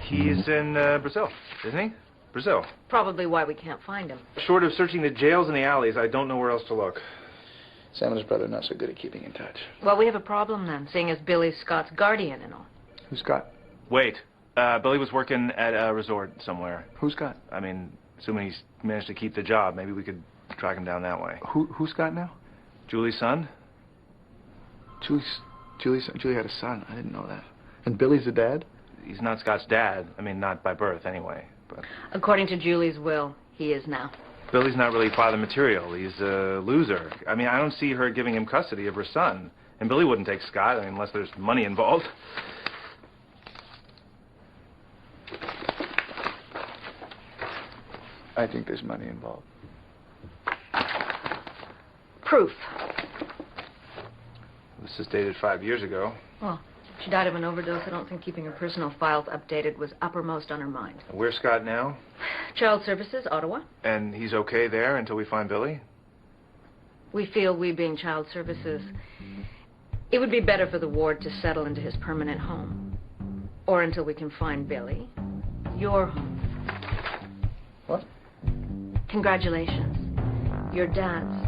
He's in Brazil, isn't he? Brazil. Probably why we can't find him. Short of searching the jails and the alleys, I don't know where else to look. Sam and his brother are not so good at keeping in touch. Well, we have a problem then, seeing as Billy's Scott's guardian and all. Who's Scott? Wait. Billy was working at a resort somewhere. Who's Scott? I mean, assuming he's managed to keep the job, maybe we could track him down that way. Who's Scott now? Julie's son? Julie had a son. I didn't know that. And Billy's the dad? He's not Scott's dad. I mean, not by birth anyway. But According to Julie's will, he is now. Billy's not really father material. He's a loser. I mean, I don't see her giving him custody of her son. And Billy wouldn't take Scott, I mean, unless there's money involved. I think there's money involved. Proof. This is dated 5 years ago. Well, she died of an overdose. I don't think keeping her personal files updated was uppermost on her mind. Where's Scott now? Child Services, Ottawa. And he's okay there until we find Billy? We feel, we being Child Services, it would be better for the ward to settle into his permanent home. Or until we can find Billy. Your home. What? Congratulations. Your dad's.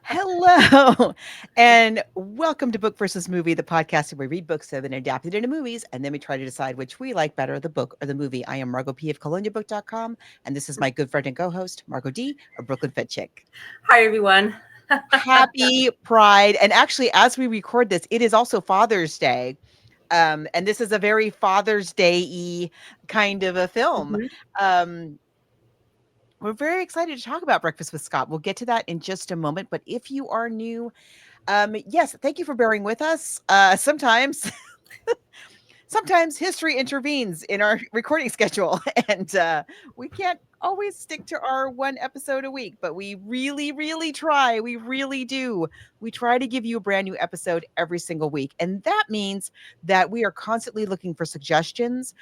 Hello, and welcome to Book versus Movie, the podcast where we read books that have been adapted into movies, and then we try to decide which we like better, the book or the movie. I am Margot P. of coloniabook.com, and this is my good friend and co-host, Margot D. of Brooklyn Fit Chick. Hi, everyone. Happy Pride. And actually, as we record this, it is also Father's Day. And this is a very Father's Day-y kind of a film. Mm-hmm. We're very excited to talk about Breakfast with Scott. We'll get to that in just a moment. But if you are new, yes, thank you for bearing with us. Sometimes history intervenes in our recording schedule, and we can't always stick to our one episode a week, but we really, really try. We really do. We try to give you a brand new episode every single week. And that means that we are constantly looking for suggestions.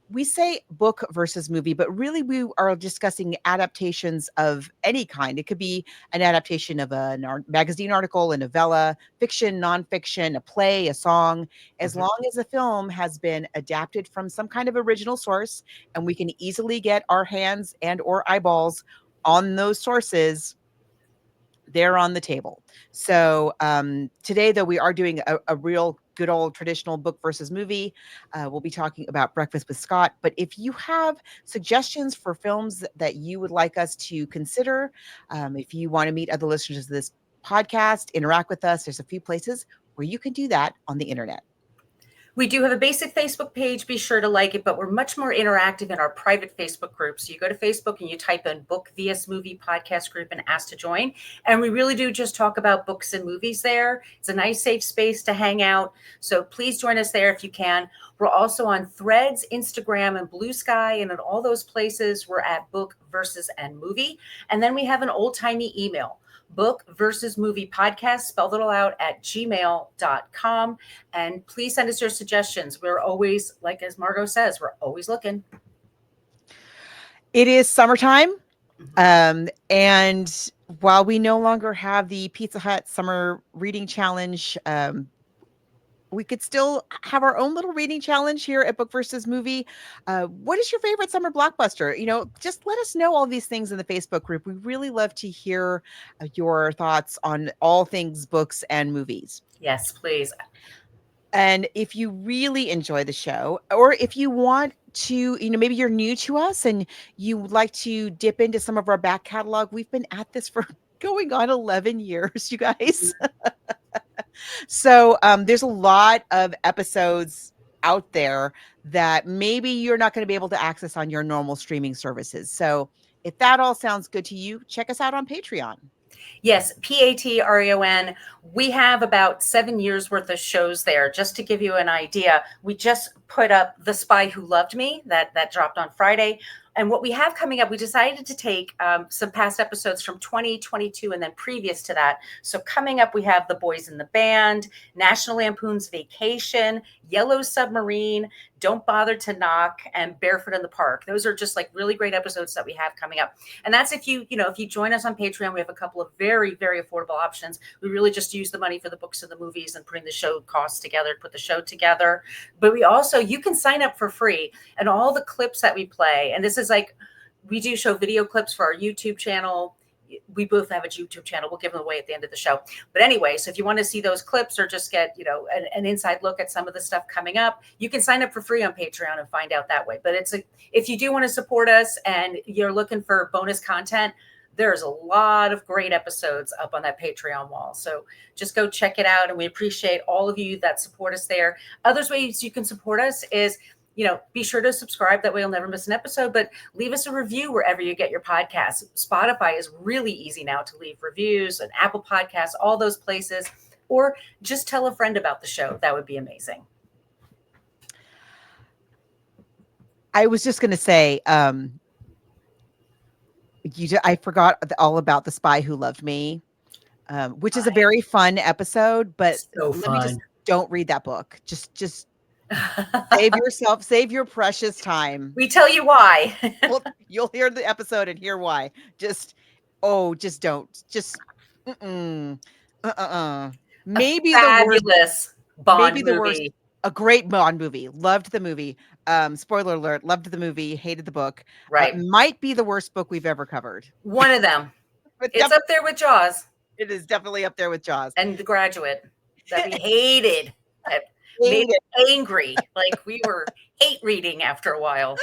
We say book versus movie, but really we are discussing adaptations of any kind. It could be an adaptation of a magazine article, a novella, fiction, nonfiction, a play, a song, as long as the film has been adapted from some kind of original source and we can easily get our hands and or eyeballs on those sources. They're on the table. So today, though, we are doing a real good old traditional book versus movie. We'll be talking about Breakfast with Scott. But if you have suggestions for films that you would like us to consider, if you want to meet other listeners of this podcast, interact with us, there's a few places where you can do that on the internet. We do have a basic Facebook page. Be sure to like it, but we're much more interactive in our private Facebook group. So you go to Facebook and you type in Book vs. Movie Podcast Group and ask to join. And we really do just talk about books and movies there. It's a nice, safe space to hang out. So please join us there if you can. We're also on Threads, Instagram, and Blue Sky. And in all those places, we're at Book versus and Movie. And then we have an old-timey email. Book versus Movie Podcast, spelled it all out, at gmail.com. And please send us your suggestions. We're always, like as Margot says, we're always looking. It is summertime. And while we no longer have the Pizza Hut Summer Reading Challenge, we could still have our own little reading challenge here at Book versus Movie. What is your favorite summer blockbuster? You know, just let us know all these things in the Facebook group. We really love to hear your thoughts on all things books and movies. Yes, please. And if you really enjoy the show, or if you want to, you know, maybe you're new to us and you would like to dip into some of our back catalog, we've been at this for going on 11 years, you guys. So there's a lot of episodes out there that maybe you're not going to be able to access on your normal streaming services. So if that all sounds good to you, check us out on Patreon. Yes, Patreon. We have about 7 years worth of shows there. Just to give you an idea, we just put up The Spy Who Loved Me. That dropped on Friday. And what we have coming up, we decided to take some past episodes from 2022 and then previous to that. So coming up, we have The Boys in the Band, National Lampoon's Vacation, Yellow Submarine, Don't Bother to Knock, and Barefoot in the Park. Those are just like really great episodes that we have coming up. And that's if you join us on Patreon, we have a couple of very, very affordable options. We really just use the money for the books and the movies and putting the show costs together to put the show together. But we also, you can sign up for free, and all the clips that we play, and this is like, we do show video clips for our YouTube channel. We both have a YouTube channel. We'll give them away at the end of the show. But anyway, so if you want to see those clips or just get, an inside look at some of the stuff coming up, you can sign up for free on Patreon and find out that way. But if you do want to support us and you're looking for bonus content, there's a lot of great episodes up on that Patreon wall. So just go check it out. And we appreciate all of you that support us there. Other ways you can support us is, be sure to subscribe. That way you'll never miss an episode, but leave us a review wherever you get your podcasts. Spotify is really easy now to leave reviews, and Apple Podcasts, all those places, or just tell a friend about the show. That would be amazing. I was just going to say, I forgot all about The Spy Who Loved Me, which is a very fun episode, but So fun. Don't read that book. Just save your precious time. We tell you why. Well, you'll hear the episode and hear why. Don't. Maybe fabulous Bond maybe the movie. worst. A great Bond movie. Loved the movie. Spoiler alert, loved the movie, hated the book. Right. Might be the worst book we've ever covered. One of them. It's up there with Jaws. It is definitely up there with Jaws. And The Graduate that we hated. That made us angry. Like we were hate reading after a while.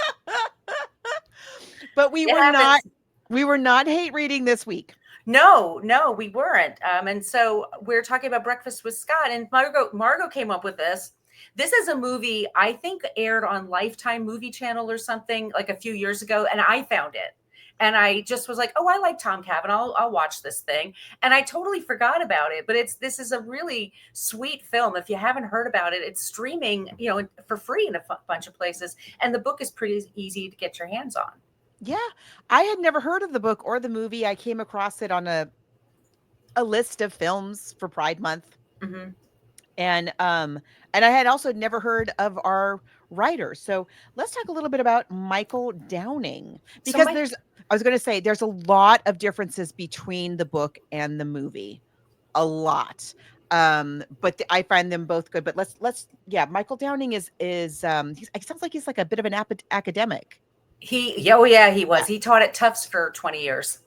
But we were not hate reading this week. No, we weren't. And so we're talking about Breakfast with Scott, and Margot came up with this. This is a movie I think aired on Lifetime Movie Channel or something like a few years ago, and I found it. And I just was like, oh, I like Tom Cavanagh. I'll watch this thing. And I totally forgot about it. But this is a really sweet film. If you haven't heard about it, it's streaming, for free in a bunch of places. And the book is pretty easy to get your hands on. Yeah, I had never heard of the book or the movie. I came across it on a list of films for Pride Month. Mm-hmm. And I had also never heard of our writer. So let's talk a little bit about Michael Downing, because I was going to say there's a lot of differences between the book and the movie, a lot. But I find them both good. But Michael Downing is it sounds like he's like a bit of an academic. He was. Yeah. He taught at Tufts for 20 years.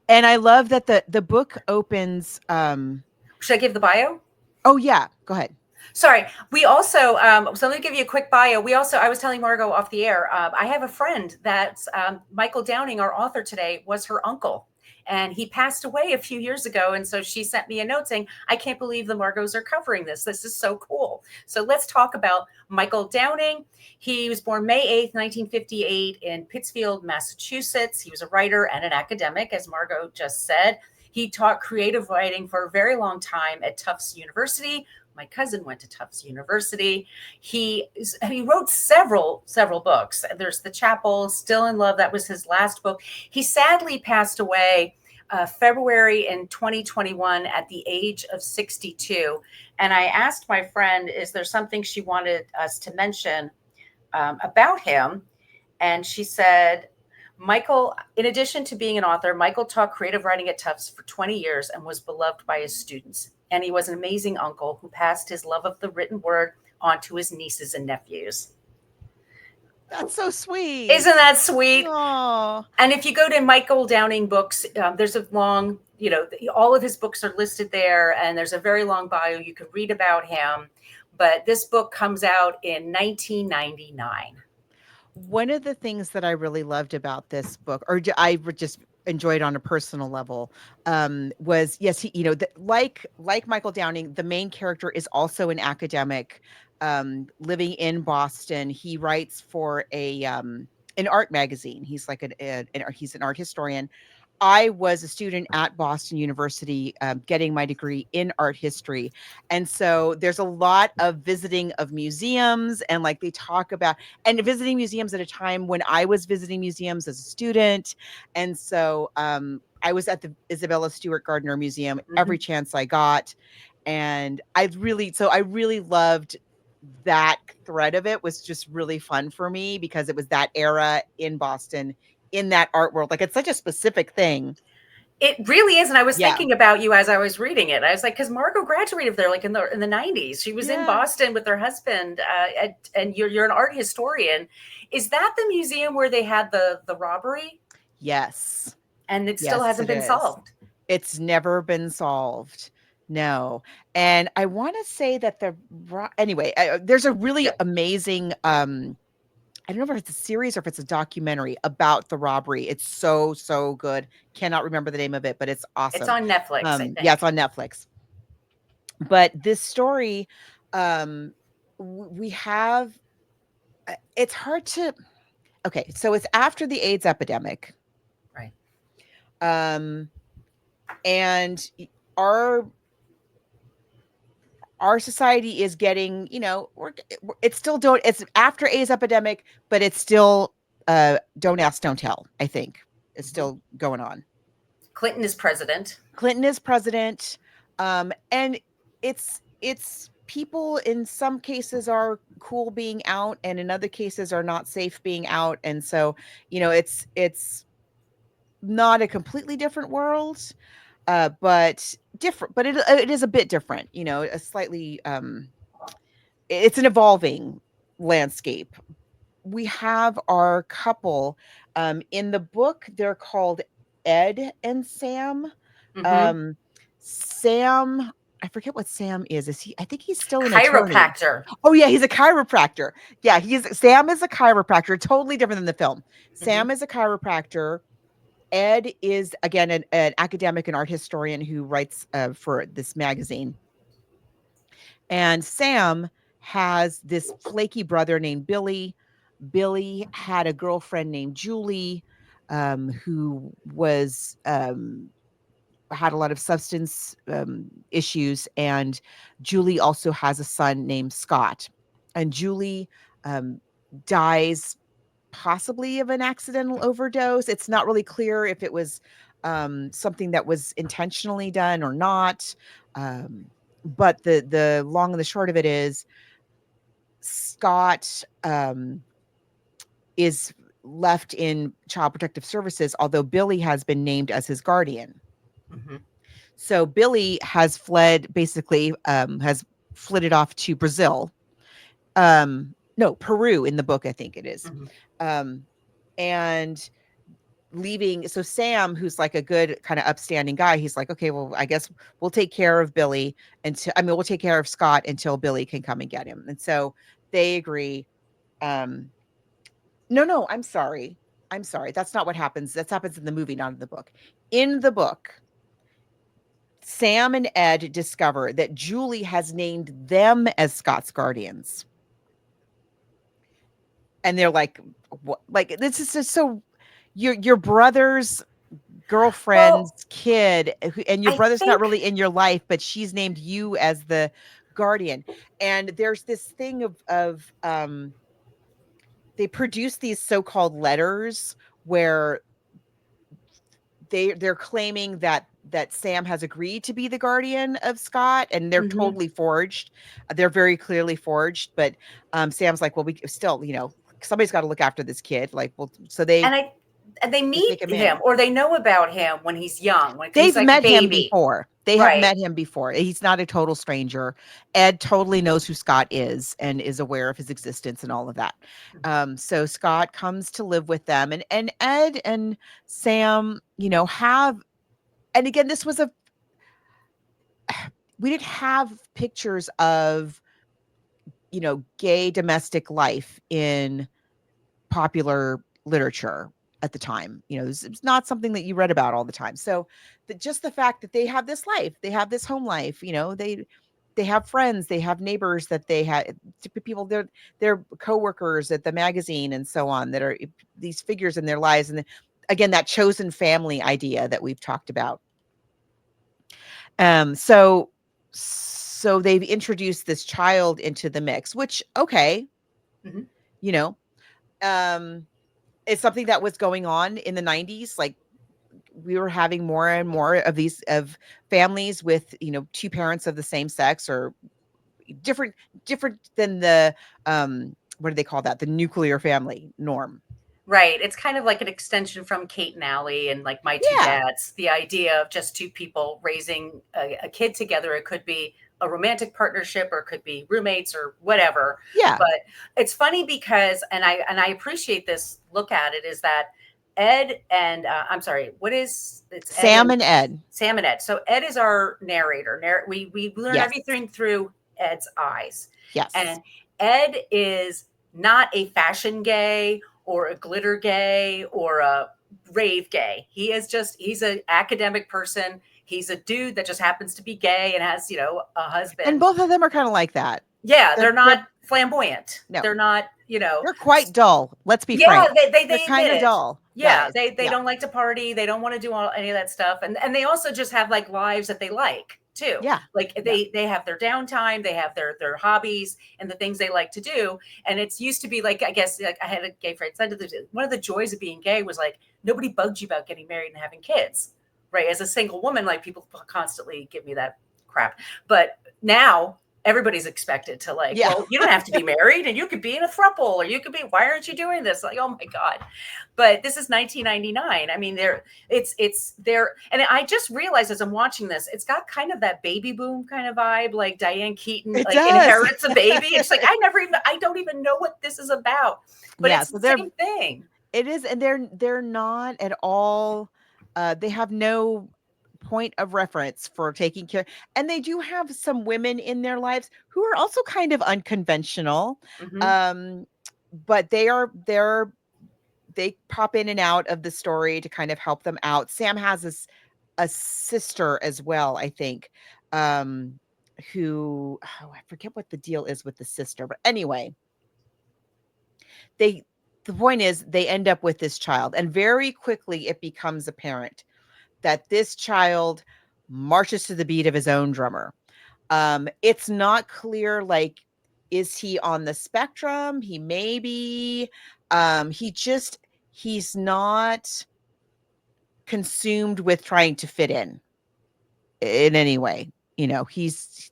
And I love that the book opens. Should I give the bio? Oh yeah, go ahead. Sorry. We also, so let me give you a quick bio. I was telling Margot off the air, I have a friend that's Michael Downing, our author today, was her uncle. And he passed away a few years ago. And so she sent me a note saying, I can't believe the Margos are covering this. This is so cool. So let's talk about Michael Downing. He was born May 8th, 1958 in Pittsfield, Massachusetts. He was a writer and an academic, as Margot just said. He taught creative writing for a very long time at Tufts University. My cousin went to Tufts University. He wrote several books. There's The Chapel, Still in Love. That was his last book. He sadly passed away February in 2021 at the age of 62. And I asked my friend, is there something she wanted us to mention about him? And she said, Michael, in addition to being an author, Michael taught creative writing at Tufts for 20 years and was beloved by his students. And he was an amazing uncle who passed his love of the written word on to his nieces and nephews. That's so sweet. Isn't that sweet? Aww. And if you go to Michael Downing Books, there's a long, all of his books are listed there, and there's a very long bio. You can read about him. But this book comes out in 1999. One of the things that I really loved about this book, or I just enjoyed on a personal level, was he, like Michael Downing, the main character is also an academic, living in Boston. He writes for an art magazine. He's like he's an art historian. I was a student at Boston University, getting my degree in art history. And so there's a lot of visiting of museums, and like they talk about, and visiting museums at a time when I was visiting museums as a student. And so I was at the Isabella Stewart Gardner Museum every chance I got. And I really loved that thread of it was just really fun for me because it was that era in Boston, in that art world. Like, it's such a specific thing. It really is, and I was Yeah. thinking about you as I was reading it. I was like, because Margot graduated there, like in the 90s. She was in Yeah. Boston with her husband, and you're an art historian. Is that the museum where they had the robbery? Yes. And it still Yes, hasn't it been is. solved. It's never been solved. No. And I want to say that anyway, there's a really Yeah. amazing I don't know if it's a series or if it's a documentary about the robbery. It's so good. Cannot remember the name of it, but it's awesome. It's on Netflix, I think. Yeah, it's on Netflix. But this story, we have, it's hard to, okay, so it's after the AIDS epidemic. Right. And our society is getting, it's still it's after AIDS epidemic, but it's still don't ask, don't tell. I think it's still going on. Clinton is president. And it's people in some cases are cool being out, and in other cases are not safe being out, and so it's not a completely different world. But different, but it is a bit different, a slightly, it's an evolving landscape. We have our couple, in the book, they're called Ed and Sam. Sam, I forget what Sam is. I think he's still an attorney. Chiropractor. Oh yeah, he's a chiropractor. Yeah, Sam is a chiropractor, totally different than the film. Sam is a chiropractor. Ed is, again, an academic and art historian who writes for this magazine. And Sam has this flaky brother named Billy. Billy had a girlfriend named Julie, who was had a lot of substance issues. And Julie also has a son named Scot. And Julie dies possibly of an accidental overdose. It's not really clear if it was something that was intentionally done or not. But the long and the short of it is, Scott is left in Child Protective Services, although Billy has been named as his guardian. So Billy has fled, basically, has flitted off to Brazil. No, Peru in the book, I think it is. And leaving, so Sam, who's like a good kind of upstanding guy, he's like, okay, well, I guess we'll take care of Billy we'll take care of Scott until Billy can come and get him. And so they agree. No, I'm sorry. That's not what happens. That happens in the movie, not in the book. In the book, Sam and Ed discover that Julie has named them as Scott's guardians. And they're like, what? Like, this is just so, your brother's girlfriend's kid, and your brother's not really in your life, but she's named you as the guardian. And there's this thing of they produce these so-called letters where they're claiming that Sam has agreed to be the guardian of Scott, and they're totally forged. They're very clearly forged, but Sam's like, well, we still, somebody's got to look after this kid. Like, well, so they meet him, or they know about him when he's young. When they've he's like met a baby. him before. They have met him before. He's not a total stranger. Ed totally knows who Scott is and is aware of his existence and all of that. So Scott comes to live with them, and Ed and Sam, have, and again, this was we didn't have pictures of, gay domestic life in popular literature at the time. It's not something that you read about all the time. So just the fact that they have this life, they have this home life, they have friends, they have neighbors that they had, people, they're coworkers at the magazine and so on, that are these figures in their lives. And again, that chosen family idea that we've talked about. So they've introduced this child into the mix, which, okay, it's something that was going on in the 90s. Like, we were having more and more of these families with, two parents of the same sex, or different than the what do they call that? The nuclear family norm. Right. It's kind of like an extension from Kate and Allie and like My Two Yeah. Dads. The idea of just two people raising a kid together. It could be a romantic partnership or it could be roommates or whatever. Yeah. But it's funny because, and I appreciate this look at it, is that Ed and I'm sorry, it's Sam and Ed. Sam and Ed. So Ed is our narrator. We learn Yes. everything through Ed's eyes. Yes. And Ed is not a fashion gay or a glitter gay or a rave gay. He's an academic person. He's a dude that just happens to be gay and has, a husband. And both of them are kind of like that. Yeah, they're not flamboyant. No. They're not, They're quite dull. Let's be frank. They're kind of dull. Yeah, they don't like to party. They don't want to do any of that stuff. And they also just have like lives that they like too. Yeah. Like they have their downtime, they have their hobbies and the things they like to do. And it's used to be like, I guess, like I had a gay friend said, one of the joys of being gay was like nobody bugged you about getting married and having kids. Right. As a single woman, like people constantly give me that crap. But now everybody's expected to like, well, you don't have to be married and you could be in a throuple or you could be, why aren't you doing this? Like, oh my God. But this is 1999. I mean, it's there. And I just realized as I'm watching this, it's got kind of that baby boom kind of vibe, like Diane Keaton inherits a baby. It's like, I don't even know what this is about, but it's the same thing. It is. And they're not at all, they have no point of reference for taking care, and they do have some women in their lives who are also kind of unconventional. But they pop in and out of the story to kind of help them out. Sam has a sister as well, I think, who I forget what the deal is with the sister, but anyway, the point is they end up with this child, and very quickly it becomes apparent that this child marches to the beat of his own drummer. It's not clear, like, is he on the spectrum? He may be. He's not consumed with trying to fit in any way. He's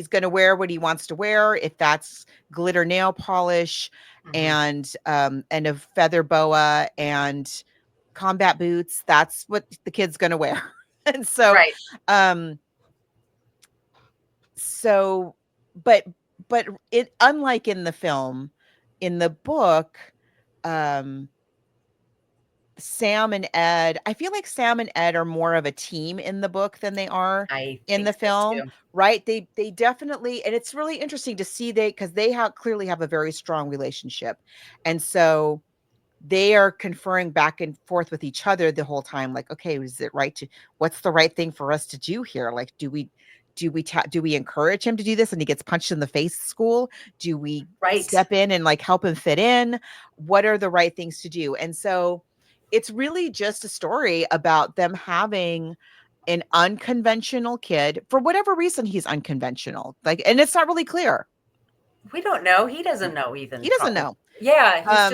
going to wear what he wants to wear. If that's glitter nail polish and a feather boa and combat boots, that's what the kid's gonna wear. And so but it, unlike in the film, in the book, Sam and Ed, I feel like Sam and Ed are more of a team in the book than they are in the film, right? They definitely, and it's really interesting to see because they clearly have a very strong relationship, and so they are conferring back and forth with each other the whole time. Like, okay, what's the right thing for us to do here? Like, do we encourage him to do this and he gets punched in the face at school? Do we step in and like help him fit in? What are the right things to do? And so it's really just a story about them having an unconventional kid. For whatever reason, he's unconventional. Like, and it's not really clear. We don't know. He doesn't know even. He doesn't know. Yeah,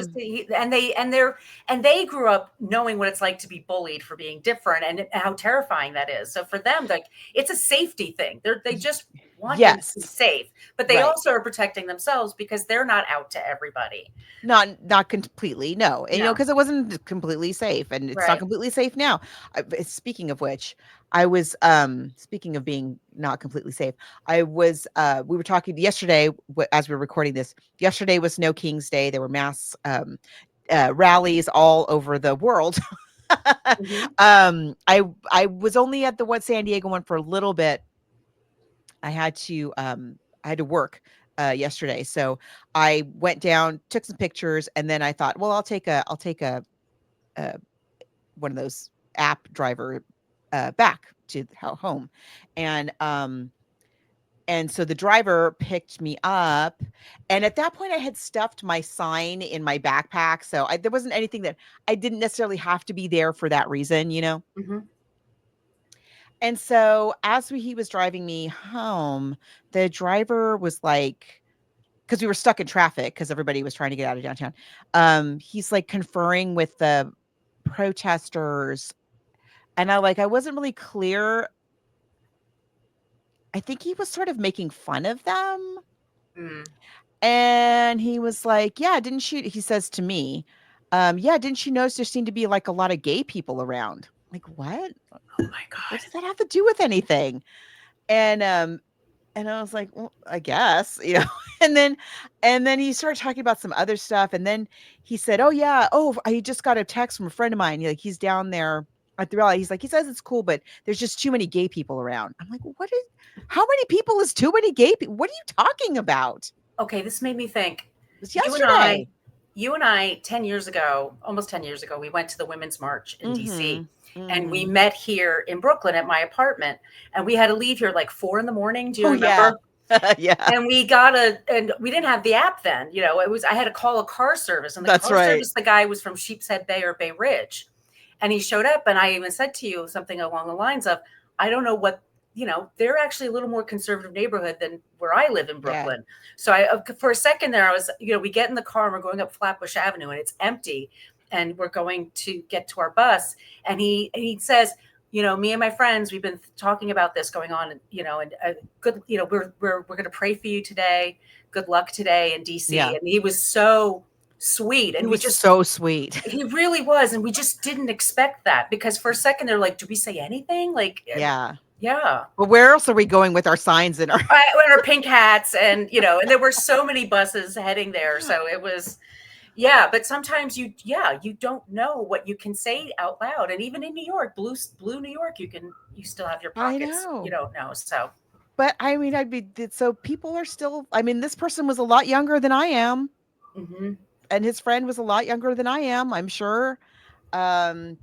they grew up knowing what it's like to be bullied for being different and how terrifying that is. So for them, like, it's a safety thing. They just want them to be safe, but they also are protecting themselves because they're not out to everybody. Not completely, no. And, because it wasn't completely safe, and it's not completely safe now. Speaking of which, I was speaking of being not completely safe. We were talking yesterday as we were recording this. Yesterday was No King's Day. There were mass rallies all over the world. I was only at the San Diego one for a little bit. I had to work yesterday, so I went down, took some pictures, and then I thought, well, I'll take a one of those app driver back to home, and so the driver picked me up, and at that point I had stuffed my sign in my backpack, so there wasn't anything that I didn't necessarily have to be there for that reason, And so as he was driving me home, the driver was like, because we were stuck in traffic because everybody was trying to get out of downtown. He's like conferring with the protesters, and I wasn't really clear I think he was sort of making fun of them. Mm. And he was like, "Yeah, didn't you?" He says to me, "Yeah, didn't you notice there seemed to be like a lot of gay people around?" Like, what? Oh my What God. does that have to do with anything? And and I was like, well, I guess, you know. And then he started talking about some other stuff. And then he said, "Oh yeah, oh, I just got a text from a friend of mine. Like he's down there at the rally. He's like, he says it's cool, but there's just too many gay people around." I'm like, what is? How many people is too many gay people? What are you talking about? Okay, this made me think. It was You and I, yesterday. 10 years ago, almost 10 years ago, we went to the Women's March in DC. Mm-hmm. And we Mm-hmm. met here in Brooklyn at my apartment. And we had to leave here like 4 a.m. Do you Oh yeah, remember? yeah. And we didn't have the app then. I had to call a car service. And the That's car right. service, the guy was from Sheepshead Bay or Bay Ridge. And he showed up. And I even said to you something along the lines of, I don't know what, they're actually a little more conservative neighborhood than where I live in Yeah. Brooklyn. So for a second there, I was, we get in the car and we're going up Flatbush Avenue and it's empty. And we're going to get to our bus. And he says, me and my friends, we've been talking about this going on, and good, we're going to pray for you today. Good luck today in DC. Yeah. And he was so sweet. And He was so sweet. he really was. And we just didn't expect that, because for a second they're like, do we say anything? Like, Yeah. yeah. But where else are we going with our signs and our And our pink hats and, and there were so many buses heading there. So it was, yeah. But sometimes you don't know what you can say out loud. And even in New York, blue New York, you still have your I pockets. know. You don't know. So, But I mean, so people are still, I mean, this person was a lot younger than I am. mhm. And his friend was a lot younger than I am, I'm sure. And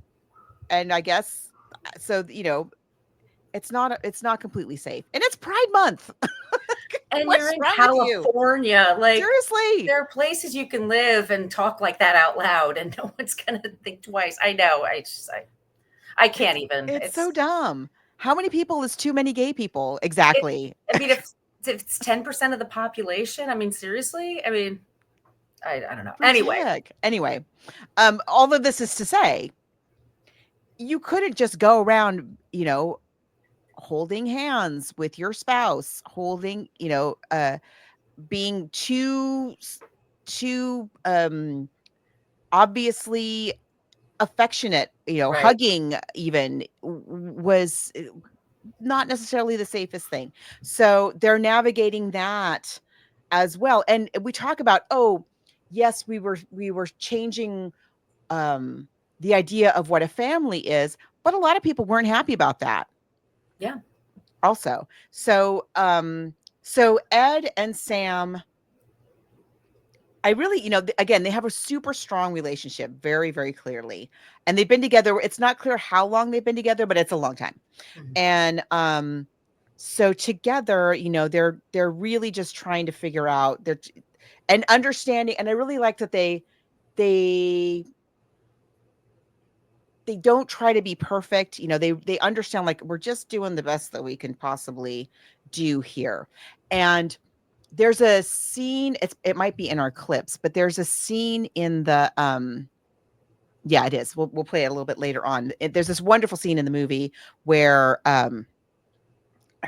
I guess so, it's not completely safe. And it's Pride Month. And What's you're in wrong with you? California, like, Seriously. there are places you can live and talk like that out loud, and no one's gonna think twice. I know. I can't even. It's so dumb. How many people is too many gay people? Exactly. I mean, if it's 10% of the population, I mean, seriously, I mean, I don't know. Anyway, all of this is to say, you couldn't just go around, holding hands with your spouse, holding, being too obviously affectionate, Right. hugging even was not necessarily the safest thing. So they're navigating that as well. And we talk about, oh, yes, we were changing the idea of what a family is, but a lot of people weren't happy about that. Yeah. Also. So so Ed and Sam, I really, again, they have a super strong relationship, very, very clearly. And they've been together. It's not clear how long they've been together, but it's a long time. Mhm. And so together, they're really just trying to figure out and understanding. And I really like that they don't try to be perfect. They understand, like, we're just doing the best that we can possibly do here. And there's a scene, it might be in our clips, but there's a scene in the yeah, it is. We'll play it a little bit later on. There's this wonderful scene in the movie where I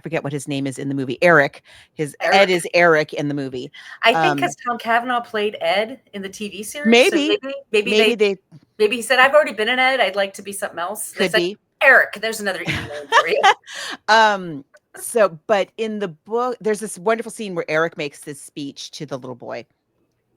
forget what his name is in the movie. Eric. Ed is Eric in the movie. I think because Tom Cavanagh played Ed in the TV series. Maybe. So maybe he said, I've already been an Ed. I'd like to be something else. Could be. Eric, there's another name for you. So, but in the book, there's this wonderful scene where Eric makes this speech to the little boy.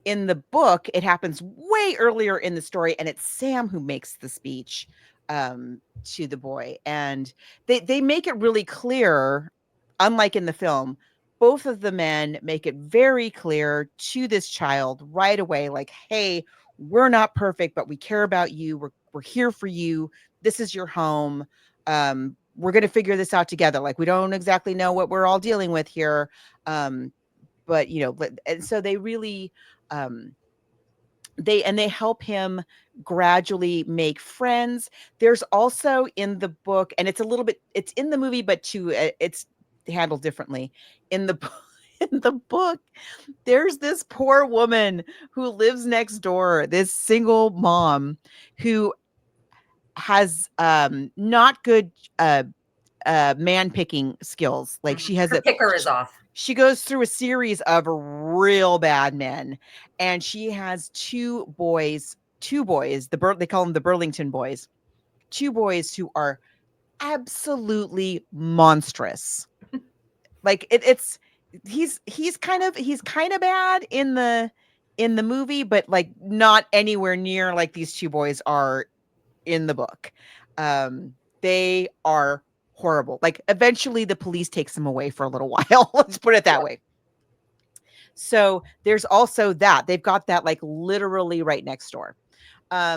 In the book, it happens way earlier in the story, and it's Sam who makes the speech to the boy. And they make it really clear, unlike in the film, both of the men make it very clear to this child right away, like, hey, we're not perfect, but we care about you. We're here for you. This is your home. We're going to figure this out together. Like, we don't exactly know what we're all dealing with here. But and so they really, they help him gradually make friends. There's also in the book, and it's in the movie, but it's handled differently. In the book, there's this poor woman who lives next door, this single mom who has not good man picking skills. Like she has Her picker is off. She goes through a series of real bad men, and she has two boys, they call them the Burlington boys, two boys who are absolutely monstrous. Like he's kind of bad in the movie, but like not anywhere near like these two boys are in the book. They are horrible. Like eventually the police takes them away for a little while. Let's put it that way. So there's also that. They've got that like literally right next door.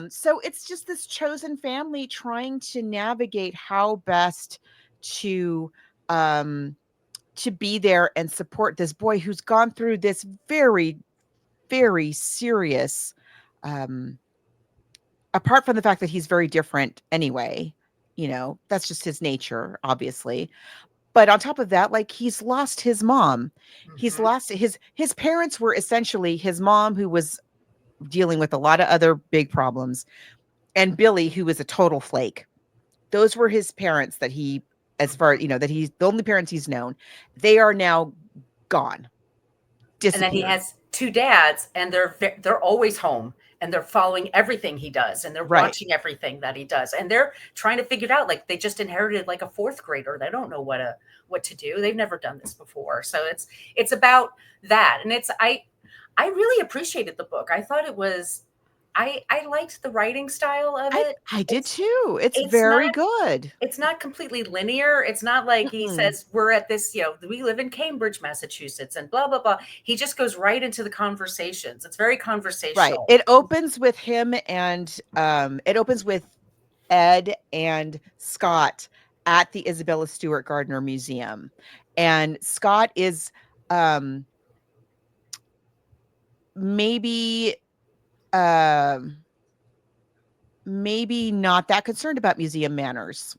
So it's just this chosen family trying to navigate how best to be there and support this boy who's gone through this very, very serious, apart from the fact that he's very different anyway, that's just his nature, obviously. But on top of that, like he's lost his mom. He's lost his parents were essentially his mom, who was dealing with a lot of other big problems, and Billy, who was a total flake. Those were his parents that he, as far, that he's the only parents he's known. They are now gone. And then he has two dads, and they're always home, and they're following everything he does, and they're watching everything that he does, and they're trying to figure it out. Like they just inherited like a fourth grader. They don't know what to do. They've never done this before. So it's about that. And I really appreciated the book. I thought it was, I liked the writing style of it. I did too. It's very good. It's not completely linear. It's not like he says, we're at this, we live in Cambridge, Massachusetts, and blah, blah, blah. He just goes right into the conversations. It's very conversational. Right. It opens with him and it opens with Ed and Scott at the Isabella Stewart Gardner Museum. And Scott is maybe not that concerned about museum manners.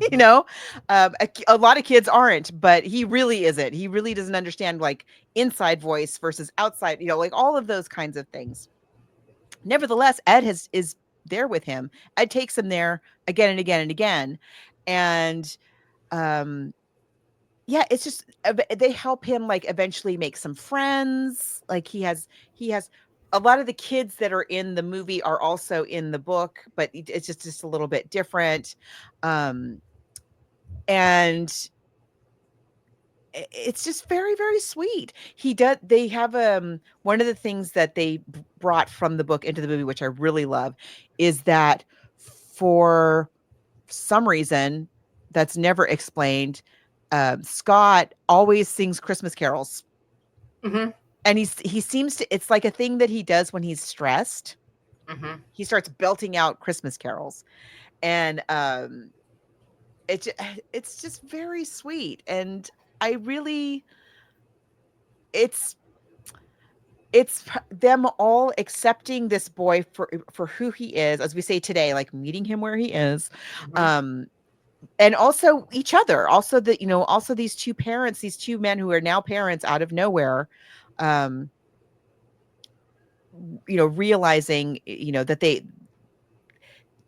A lot of kids aren't, but he really isn't. He really doesn't understand like inside voice versus outside, like all of those kinds of things. Nevertheless, Ed is there with him. Ed takes him there again and again and again. And it's just, they help him like eventually make some friends. Like he has a lot of the kids that are in the movie are also in the book, but it's just a little bit different. And it's just very, very sweet. They have one of the things that they brought from the book into the movie, which I really love, is that for some reason that's never explained, Scott always sings Christmas carols. And he seems to, it's like a thing that he does when he's stressed. He starts belting out Christmas carols, and it's just very sweet. And I really, it's them all accepting this boy for who he is, as we say today, like meeting him where he is. And also each other, also these two parents, these two men who are now parents out of nowhere, realizing,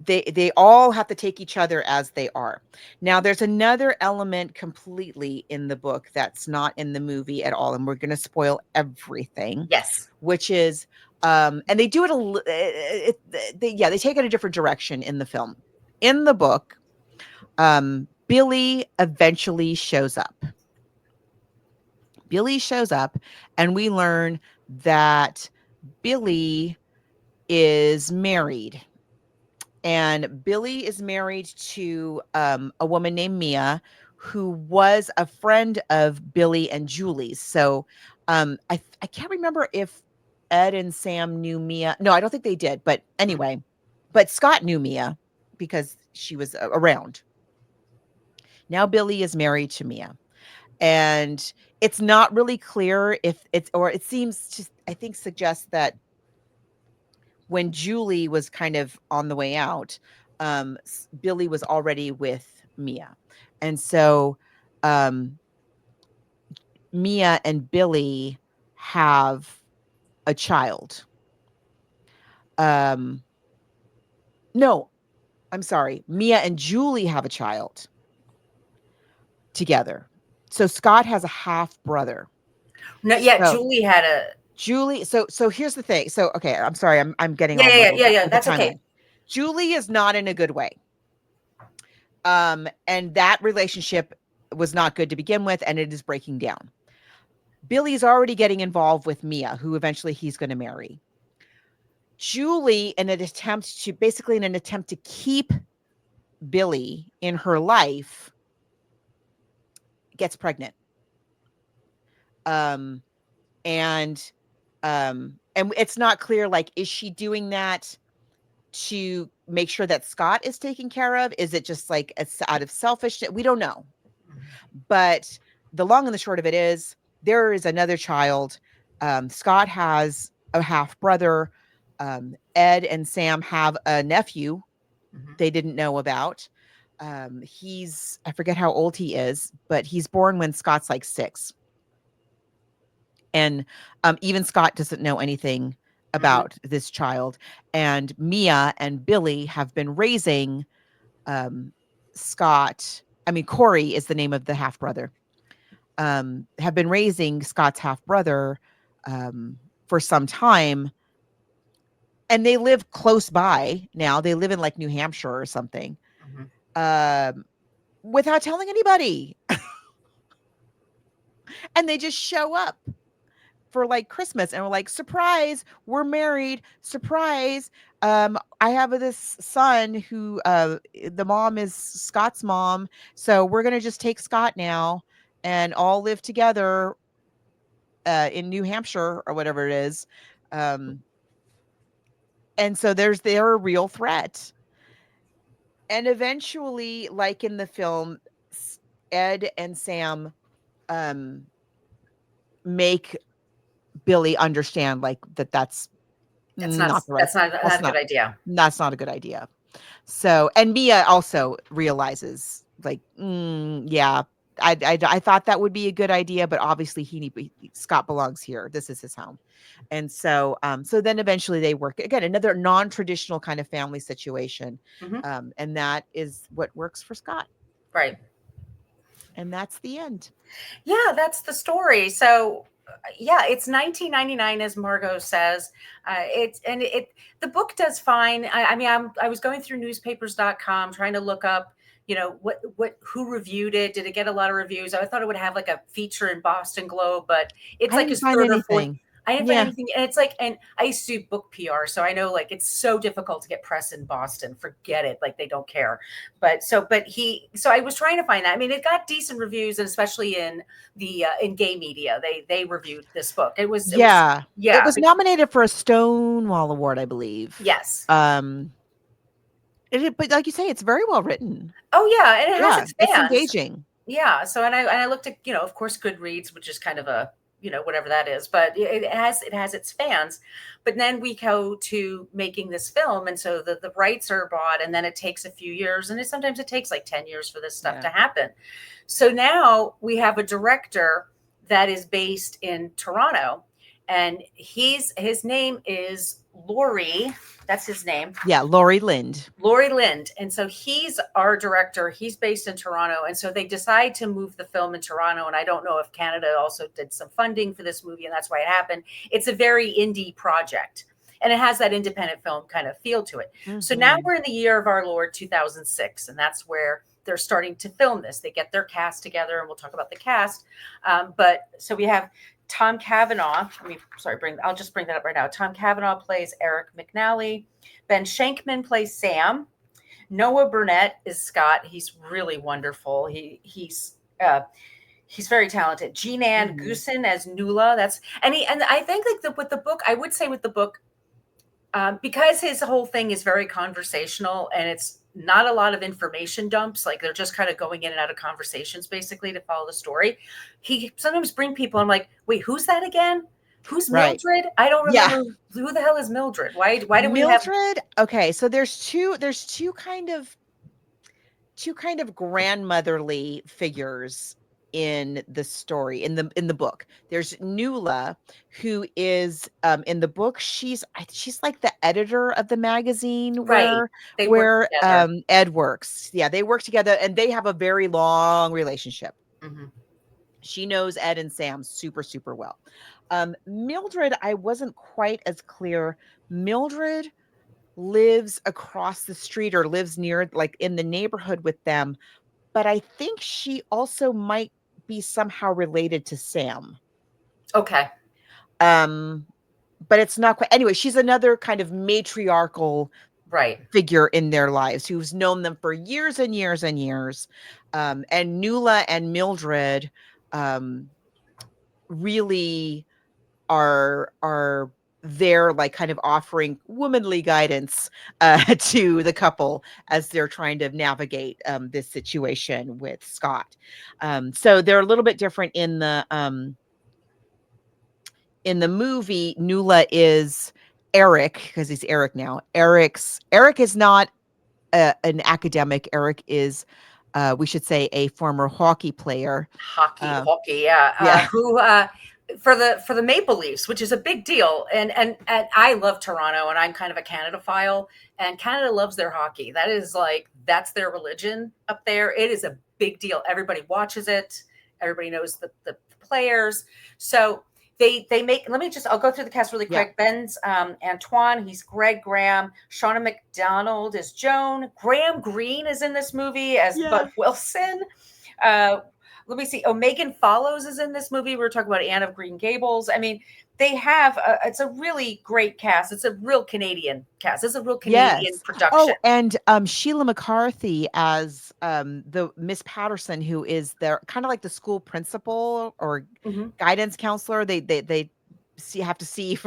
that they all have to take each other as they are. Now, there's another element completely in the book that's not in the movie at all, and we're going to spoil everything. Yes. Which is, and they do it, they take it a different direction in the film. In the book, Billy eventually shows up. And we learn that Billy is married. And Billy is married to a woman named Mia, who was a friend of Billy and Julie's. So I can't remember if Ed and Sam knew Mia. No, I don't think they did. But anyway, but Scott knew Mia because she was around. Now Billy is married to Mia. And it's not really clear if it seems to, I think, suggest that when Julie was kind of on the way out, Billy was already with Mia. And so Mia and Billy have a child. No, I'm sorry. Mia and Julie have a child. together. So Scott has a half brother. No, yeah, So- Julie had a. Julie, so here's the thing. So okay, I'm sorry, I'm getting all Yeah, muddled up yeah. with the That's okay. timeline. Julie is not in a good way. And that relationship was not good to begin with, and it is breaking down. Billy's already getting involved with Mia, who eventually he's going to marry. Julie, in an attempt to keep Billy in her life, gets pregnant. And it's not clear, like, is she doing that to make sure that Scott is taken care of? Is it just like it's out of selfishness? We don't know. But the long and the short of it is there is another child. Scott has a half brother. Ed and Sam have a nephew they didn't know about. I forget how old he is, but he's born when Scott's like 6. And even Scott doesn't know anything about this child. And Mia and Billy have been raising Scott. I mean, Corey is the name of the half brother. Have been raising Scott's half brother for some time. And they live close by now. They live in like New Hampshire or something. Without telling anybody. And they just show up for like Christmas and we're like, surprise, we're married, surprise. I have this son who the mom is Scott's mom, so we're gonna just take Scott now and all live together in New Hampshire or whatever it is. And so they're a real threat. And eventually, like in the film, Ed and Sam make Billy understand like that's not the right. That's not a good idea. That's not a good idea. So, and Mia also realizes like, yeah, I thought that would be a good idea, but obviously Scott belongs here. This is his home. And so, so then eventually they work again, another non-traditional kind of family situation. And that is what works for Scott. Right. And that's the end. Yeah, that's the story. So yeah, it's 1999, as Margos says. The book does fine. I mean, I was going through newspapers.com trying to look up, who reviewed it. Did it get a lot of reviews? I thought it would have like a feature in Boston Globe, but it's like his third or fourth. I didn't find anything. And it's like, and I used to do book PR. So I know like it's so difficult to get press in Boston. Forget it. Like they don't care. So I was trying to find that. I mean, it got decent reviews, and especially in the in gay media, they reviewed this book. It was nominated for a Stonewall Award, I believe. Yes. But like you say, it's very well written. Oh yeah. And it has its fans. It's engaging. Yeah. So, and I looked at, of course, Goodreads, which is kind of a, whatever that is, but it has its fans. But then we go to making this film. And so the rights are bought, and then it takes a few years, and sometimes it takes like 10 years for this stuff to happen. So now we have a director that is based in Toronto, and his name is Laurie. That's his name. Yeah, Laurie Lind. And so he's our director. He's based in Toronto. And so they decide to move the film in Toronto. And I don't know if Canada also did some funding for this movie, and that's why it happened. It's a very indie project, and it has that independent film kind of feel to it. So now we're in the year of our Lord 2006, and that's where they're starting to film this. They get their cast together, and we'll talk about the cast. But so we have Tom Cavanagh. I'll just bring that up right now. Tom Cavanagh plays Eric McNally. Ben Skenkman plays Sam. Noah Bernett is Scott. He's really wonderful. He's very talented. Jean Ann Goosen as Nuala. And I think like with the book, I would say with the book, because his whole thing is very conversational, and it's not a lot of information dumps. Like they're just kind of going in and out of conversations basically to follow the story. He sometimes bring people. I'm like, wait, who's that again? Who's Mildred? I don't remember who the hell is Mildred. Why do we have Mildred? Okay, so there's two kind of grandmotherly figures in the story in the book. There's Nuala, who is in the book she's like the editor of the magazine where Ed works. Yeah, they work together, and they have a very long relationship. Mhm. She knows Ed and Sam super, super well. Mildred, I wasn't quite as clear. Mildred lives across the street or lives near, like in the neighborhood with them, but I think she also might be somehow related to Sam. Okay. But it's not quite. Anyway, she's another kind of matriarchal Right. figure in their lives who's known them for years and years and years. And Nuala and Mildred really are there, like kind of offering womanly guidance to the couple as they're trying to navigate this situation with Scott. So they're a little bit different in the movie. Nuala is Eric, because he's Eric now. Eric is not an academic. Eric is, we should say, a former hockey player. Hockey, yeah. Yeah. Who for the Maple Leafs, which is a big deal. And I love Toronto, and I'm kind of a Canada-phile, and Canada loves their hockey. That is like, that's their religion up there. It is a big deal. Everybody watches it. Everybody knows the players. So they make, I'll go through the cast really quick. Yeah. Ben's Antoine, he's Greg Graham. Shauna McDonald is Joan. Graham Greene is in this movie as Bud Wilson. Let me see. Megan Follows is in this movie. We were talking about Anne of Green Gables. I mean, they have it's a really great cast. It's a real Canadian cast. It's a real Canadian production. Oh, and Sheila McCarthy as the Miss Patterson, who is their kind of like the school principal or guidance counselor. They have to see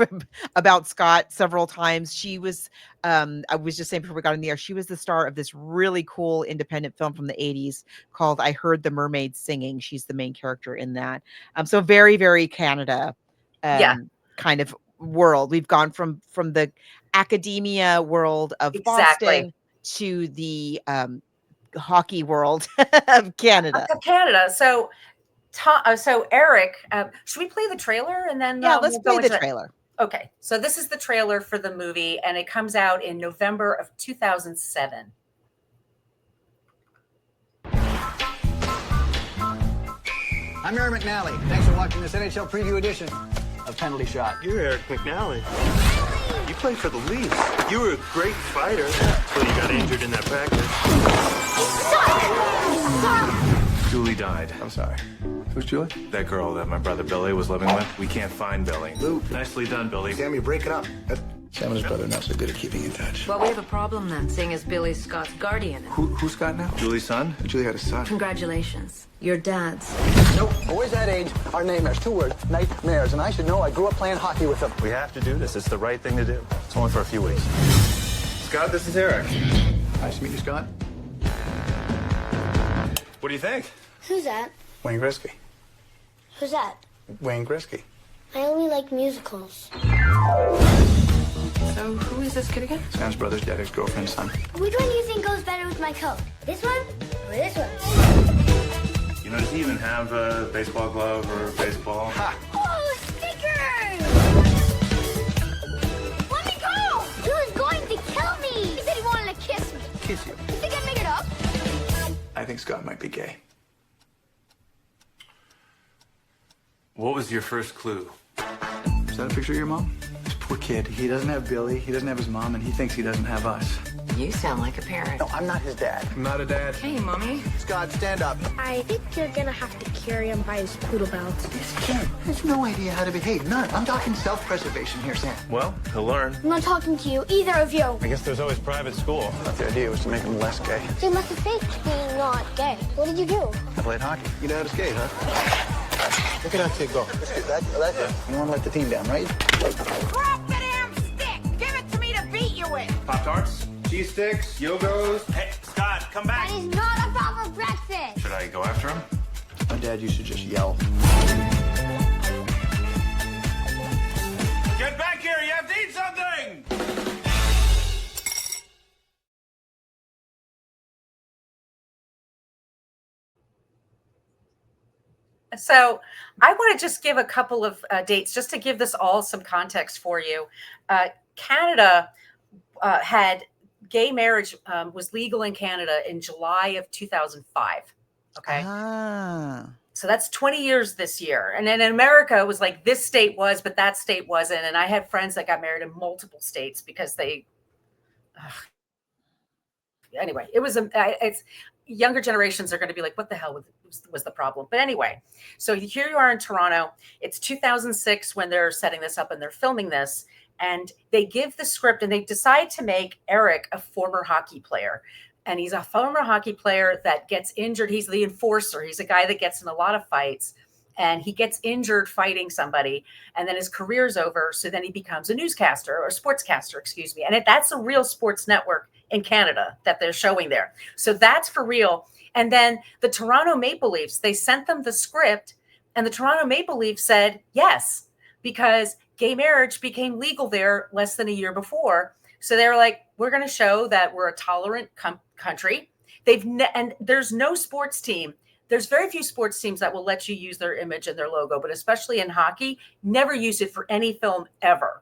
about Scott several times. She was, I was just saying before we got in the air, she was the star of this really cool independent film from the 80s called I Heard the Mermaids Singing. She's the main character in that. So very, very Canada kind of world. We've gone from the academia world of Boston to the hockey world of Canada. So Eric, should we play the trailer and then let's play the trailer. Okay, so this is the trailer for the movie, and it comes out in November of 2007. I'm Aaron McNally. Thanks for watching this NHL preview edition of Penalty Shot. You're Eric McNally. You play for the Leafs. You were a great fighter until you got injured in that practice. Julie died. I'm sorry. Who's Julie? That girl that my brother Billy was living with. We can't find Billy. Lou. Nicely done, Billy. Sammy, break it up. Sam and his brother are not so good at keeping in touch. Well, we have a problem then, seeing as Billy's Scott's guardian. Who's Scott now? Julie's son? Julie had a son. Congratulations. Your dad's. Nope. Boys that age are nightmares. 2 words. Nightmares. And I should know. I grew up playing hockey with them. We have to do this. It's the right thing to do. It's only for a few weeks. Scott, this is Eric. Nice to meet you, Scott. What do you think? Who's that? Wayne Gretzky. Who's that? Wayne Gretzky. I only like musicals. So who is this kid again? Sam's brother's dad, his girlfriend's son. Which one do you think goes better with my coat? This one or this one? You know, does he even have a baseball glove or baseball? Ha! Oh, stickers! Let me go! He was going to kill me! He said he wanted to kiss me. Kiss you. You think I'd make it up? I think Scott might be gay. What was your first clue? Is that a picture of your mom? This poor kid. He doesn't have Billy. He doesn't have his mom, and he thinks he doesn't have us. You sound like a parent. No, I'm not his dad. I'm not a dad. Hey, Mommy. Scott, stand up. I think you're gonna have to carry him by his poodle belt. This kid has no idea how to behave. None. I'm talking self-preservation here, Sam. Well, he'll learn. I'm not talking to you, either of you. I guess there's always private school. I thought the idea was to make him less gay. So you must have faked being not gay. What did you do? I played hockey. You know how to skate, huh? Look at that kid go. That's it. You don't want to let the team down, right? Drop the damn stick! Give it to me to beat you with! Pop-Tarts, cheese sticks, Yogos. Hey, Scott, come back. That is not a proper breakfast! Should I go after him? My dad used to just yell. Get back here, you have to eat something! So I want to just give a couple of dates just to give this all some context for you. Canada had gay marriage was legal in Canada in July of 2005. Okay. So that's 20 years this year. And then in America, it was like this state was, but that state wasn't. And I had friends that got married in multiple states because anyway, it's younger generations are going to be like, what the hell was the problem? But anyway, so here you are in Toronto. It's 2006 when they're setting this up and they're filming this. And they give the script and they decide to make Eric a former hockey player. And he's a former hockey player that gets injured. He's the enforcer. He's a guy that gets in a lot of fights. And he gets injured fighting somebody, and then his career's over. So then he becomes a newscaster or sportscaster, excuse me. And that's a real sports network in Canada that they're showing there. So that's for real. And then the Toronto Maple Leafs, they sent them the script, and the Toronto Maple Leafs said yes, because gay marriage became legal there less than a year before. So they were like, we're going to show that we're a tolerant country. And there's no sports team. There's very few sports teams that will let you use their image and their logo, but especially in hockey, never use it for any film ever.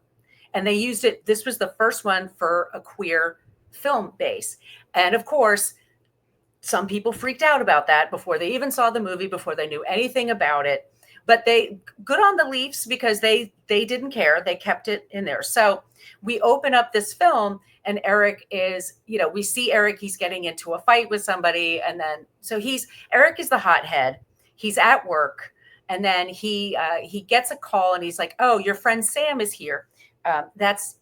And they used it. This was the first one for a queer film base. And of course, some people freaked out about that before they even saw the movie, before they knew anything about it. But good on the Leafs, because they didn't care. They kept it in there. So we open up this film, and Eric is, we see Eric, he's getting into a fight with somebody. And then, so Eric is the hothead. He's at work. And then he gets a call and he's like, oh, your friend Sam is here.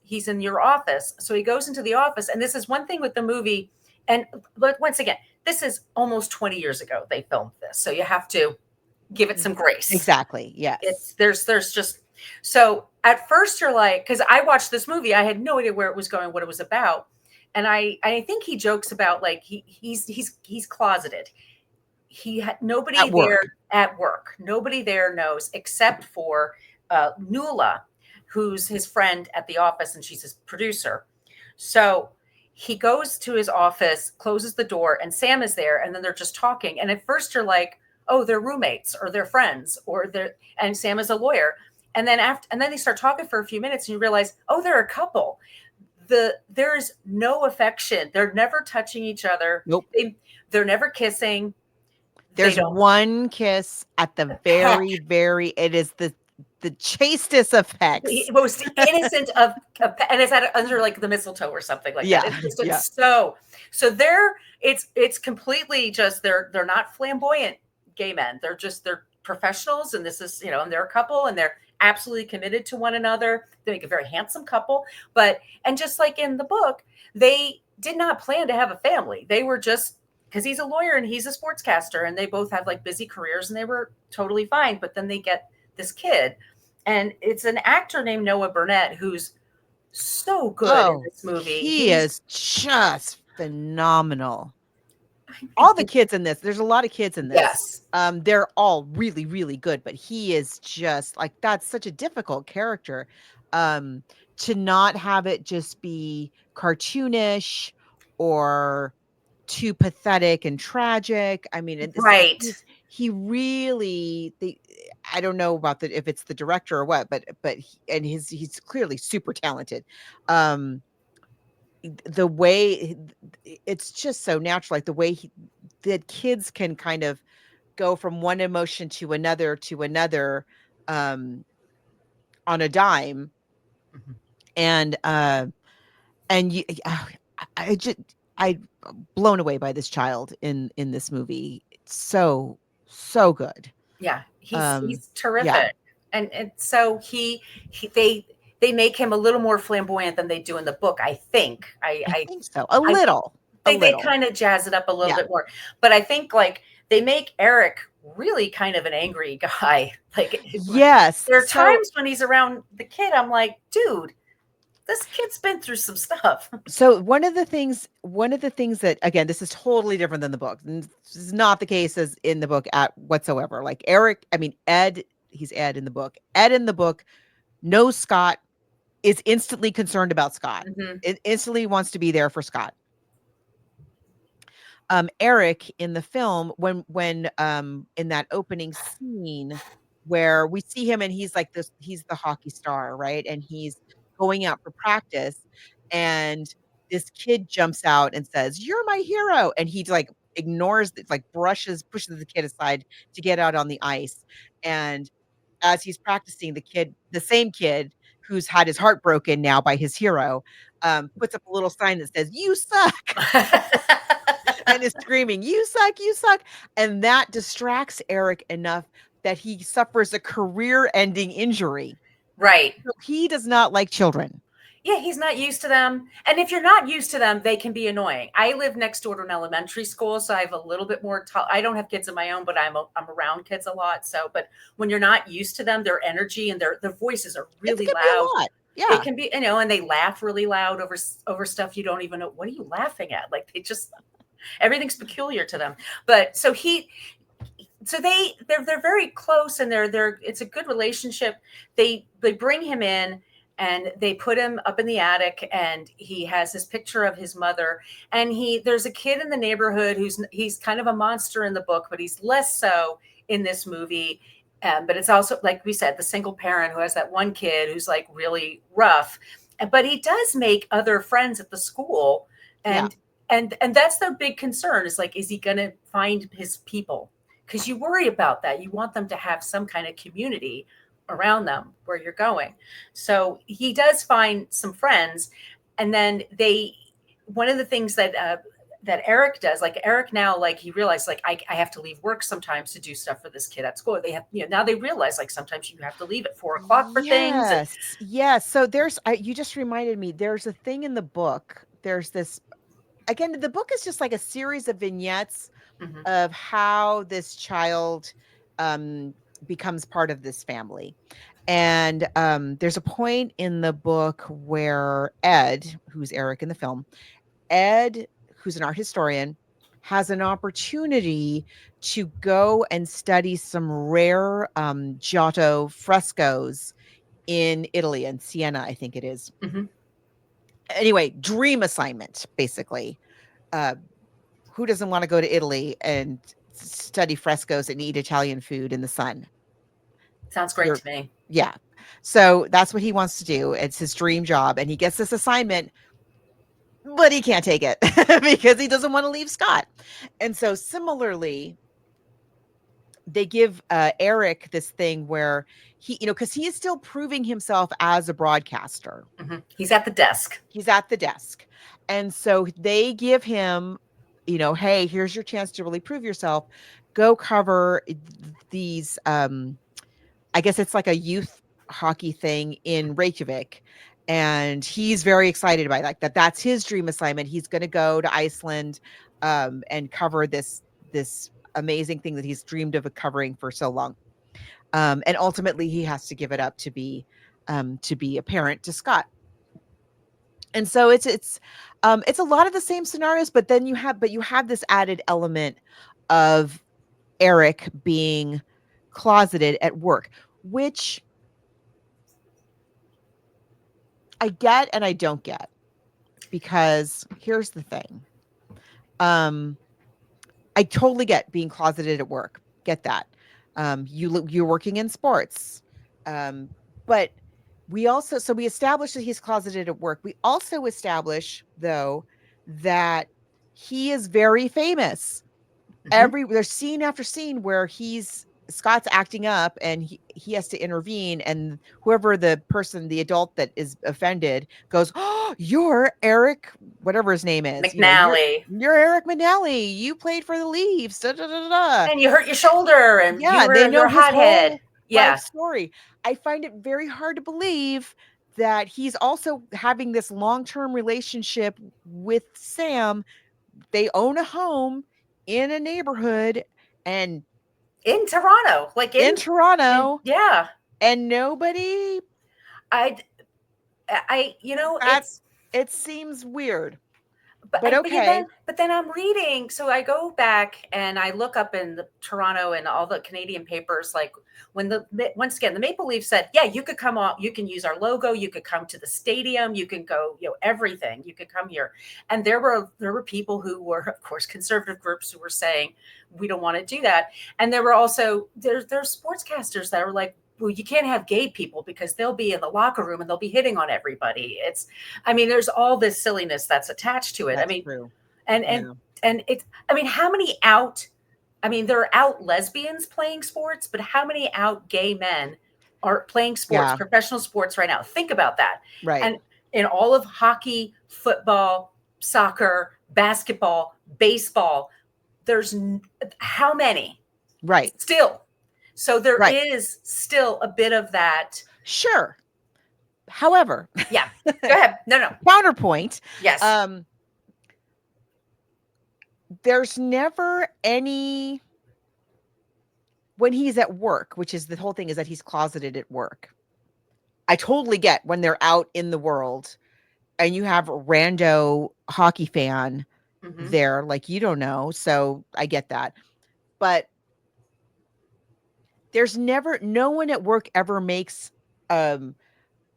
He's in your office. So he goes into the office. And this is one thing with the movie. And once again, this is almost 20 years ago they filmed this. So you have to give it some grace. Exactly. Yes. There's just, so at first you're like, because I watched this movie, I had no idea where it was going, what it was about. And I think he jokes about like, he's closeted. He had nobody there at work. Nobody there knows except for Nuala, who's his friend at the office, and she's his producer. So he goes to his office, closes the door, and Sam is there, and then they're just talking. And at first you're like, oh, they're roommates or they're friends, and Sam is a lawyer. And then they start talking for a few minutes, and you realize, oh, they're a couple. There's no affection. They're never touching each other. Nope. They're never kissing. There's one kiss at the very, it is the chastest of pecks. The most innocent of and it's under like the mistletoe or something like that. It's just so it's completely just they're not flamboyant gay men. They're professionals, and this is, and they're a couple, and they're absolutely committed to one another. They make a very handsome couple, and just like in the book, they did not plan to have a family. They were just, because he's a lawyer and he's a sportscaster, and they both have like busy careers, and they were totally fine. But then they get this kid, and it's an actor named Noah Bernett who's so good in this movie. He is just phenomenal. All the kids in this, there's a lot of kids in this. Yes. They're all really, really good, but he is just like, that's such a difficult character. To not have it just be cartoonish or too pathetic and tragic. I mean, right. He really, I don't know about if it's the director or what, but he's clearly super talented. The way it's just so natural, like the way that kids can kind of go from one emotion to another on a dime. Mm-hmm. And I blown away by this child in this movie. It's so good. Yeah, he's terrific. Yeah. And so they make him a little more flamboyant than they do in the book, I think. I think so. A little. They kind of jazz it up a little bit more. But I think like they make Eric really kind of an angry guy. Like, yes. There are times when he's around the kid, I'm like, dude, this kid's been through some stuff. So one of the things that, again, this is totally different than the book. This is not the case as in the book whatsoever. Like Ed, he's Ed in the book. Ed in the book knows Scott, is instantly concerned about Scott. Mm-hmm. It instantly wants to be there for Scott. Eric in the film, when in that opening scene where we see him and he's like this, he's the hockey star, right? And he's going out for practice, and this kid jumps out and says, "You're my hero." And he like ignores, it's like pushes the kid aside to get out on the ice. And as he's practicing, the same kid who's had his heart broken now by his hero, puts up a little sign that says, "You suck," and is screaming, "You suck, you suck." And that distracts Eric enough that he suffers a career-ending injury. Right. So he does not like children. Yeah, he's not used to them. And if you're not used to them, they can be annoying. I live next door to an elementary school, so I have a little bit more I don't have kids of my own, but I'm around kids a lot. So, but when you're not used to them, their energy and their voices are really It can be a loud. lot. Yeah. It can be, and they laugh really loud over stuff you don't even know. What are you laughing at? Like, they just, everything's peculiar to them. But so they're very close, and it's a good relationship. They bring him in and they put him up in the attic, and he has this picture of his mother, and there's a kid in the neighborhood he's kind of a monster in the book, but he's less so in this movie. But it's also, like we said, the single parent who has that one kid who's like really rough, but he does make other friends at the school. And that's their big concern, is like, is he going to find his people? Because you worry about that. You want them to have some kind of community around them where you're going. So he does find some friends. And then one of the things that Eric does, like Eric now, like he realized, like, I have to leave work sometimes to do stuff for this kid at school. They have, now they realize, like, sometimes you have to leave at 4 o'clock for things. Yes. So you just reminded me, there's a thing in the book. There's this, again, the book is just like a series of vignettes of how this child becomes part of this family. And there's a point in the book where Ed, who's Eric in the film, Ed, who's an art historian, has an opportunity to go and study some rare Giotto frescoes in Italy, in Siena, I think it is. Anyway, dream assignment, basically. Who doesn't want to go to Italy and study frescoes and eat Italian food in the sun? Sounds great to me. Yeah. So that's what he wants to do. It's his dream job. And he gets this assignment, but he can't take it because he doesn't want to leave Scott. And so similarly, they give Eric this thing where he, because he is still proving himself as a broadcaster. He's at the desk. And so they give him, hey, here's your chance to really prove yourself. Go cover these, I guess it's like a youth hockey thing in Reykjavik. And he's very excited about it, like that's his dream assignment. He's going to go to Iceland and cover this amazing thing that he's dreamed of covering for so long. And ultimately he has to give it up to be a parent to Scott. And so it's a lot of the same scenarios, but then you have this added element of Eric being closeted at work, which I get and I don't get, because here's the thing. I totally get being closeted at work. Get that. You're working in sports. But we establish that he's closeted at work. We also establish, though, that he is very famous. There's scene after scene where Scott's acting up and he has to intervene, and whoever the adult that is offended goes, "Oh, you're Eric, whatever his name is. McNally. You're Eric McNally. You played for the Leafs. Da, da, da, da. And you hurt your shoulder, and they know his hothead. Life story." I find it very hard to believe that he's also having this long-term relationship with Sam. They own a home in a neighborhood and in Toronto, yeah, and nobody. It seems weird. But okay. But then I'm reading, so I go back and I look up in the Toronto and all the Canadian papers, like once again, the Maple Leafs said, yeah, you could come on, you can use our logo, you could come to the stadium, you can go, everything, you could come here. And there were people who were, of course, conservative groups who were saying, we don't want to do that. And there were also, there's sportscasters that were like, well, you can't have gay people because they'll be in the locker room and they'll be hitting on everybody. There's all this silliness that's attached to it. That's true. And it's, I mean, how many out, I mean, there are out lesbians playing sports, but how many out gay men are playing sports, Yeah. professional sports right now? Think about that. Right. And in all of hockey, football, soccer, basketball, baseball, there's how many? Right. Still. So there Right. is still a bit of that. Sure. However, Yeah. Go ahead. No. Counterpoint. Yes. There's never any, when he's at work, which is the whole thing, is that he's closeted at work. I totally get when they're out in the world and you have a rando hockey fan there, like, you don't know. So I get that. But there's never, no one at work ever makes a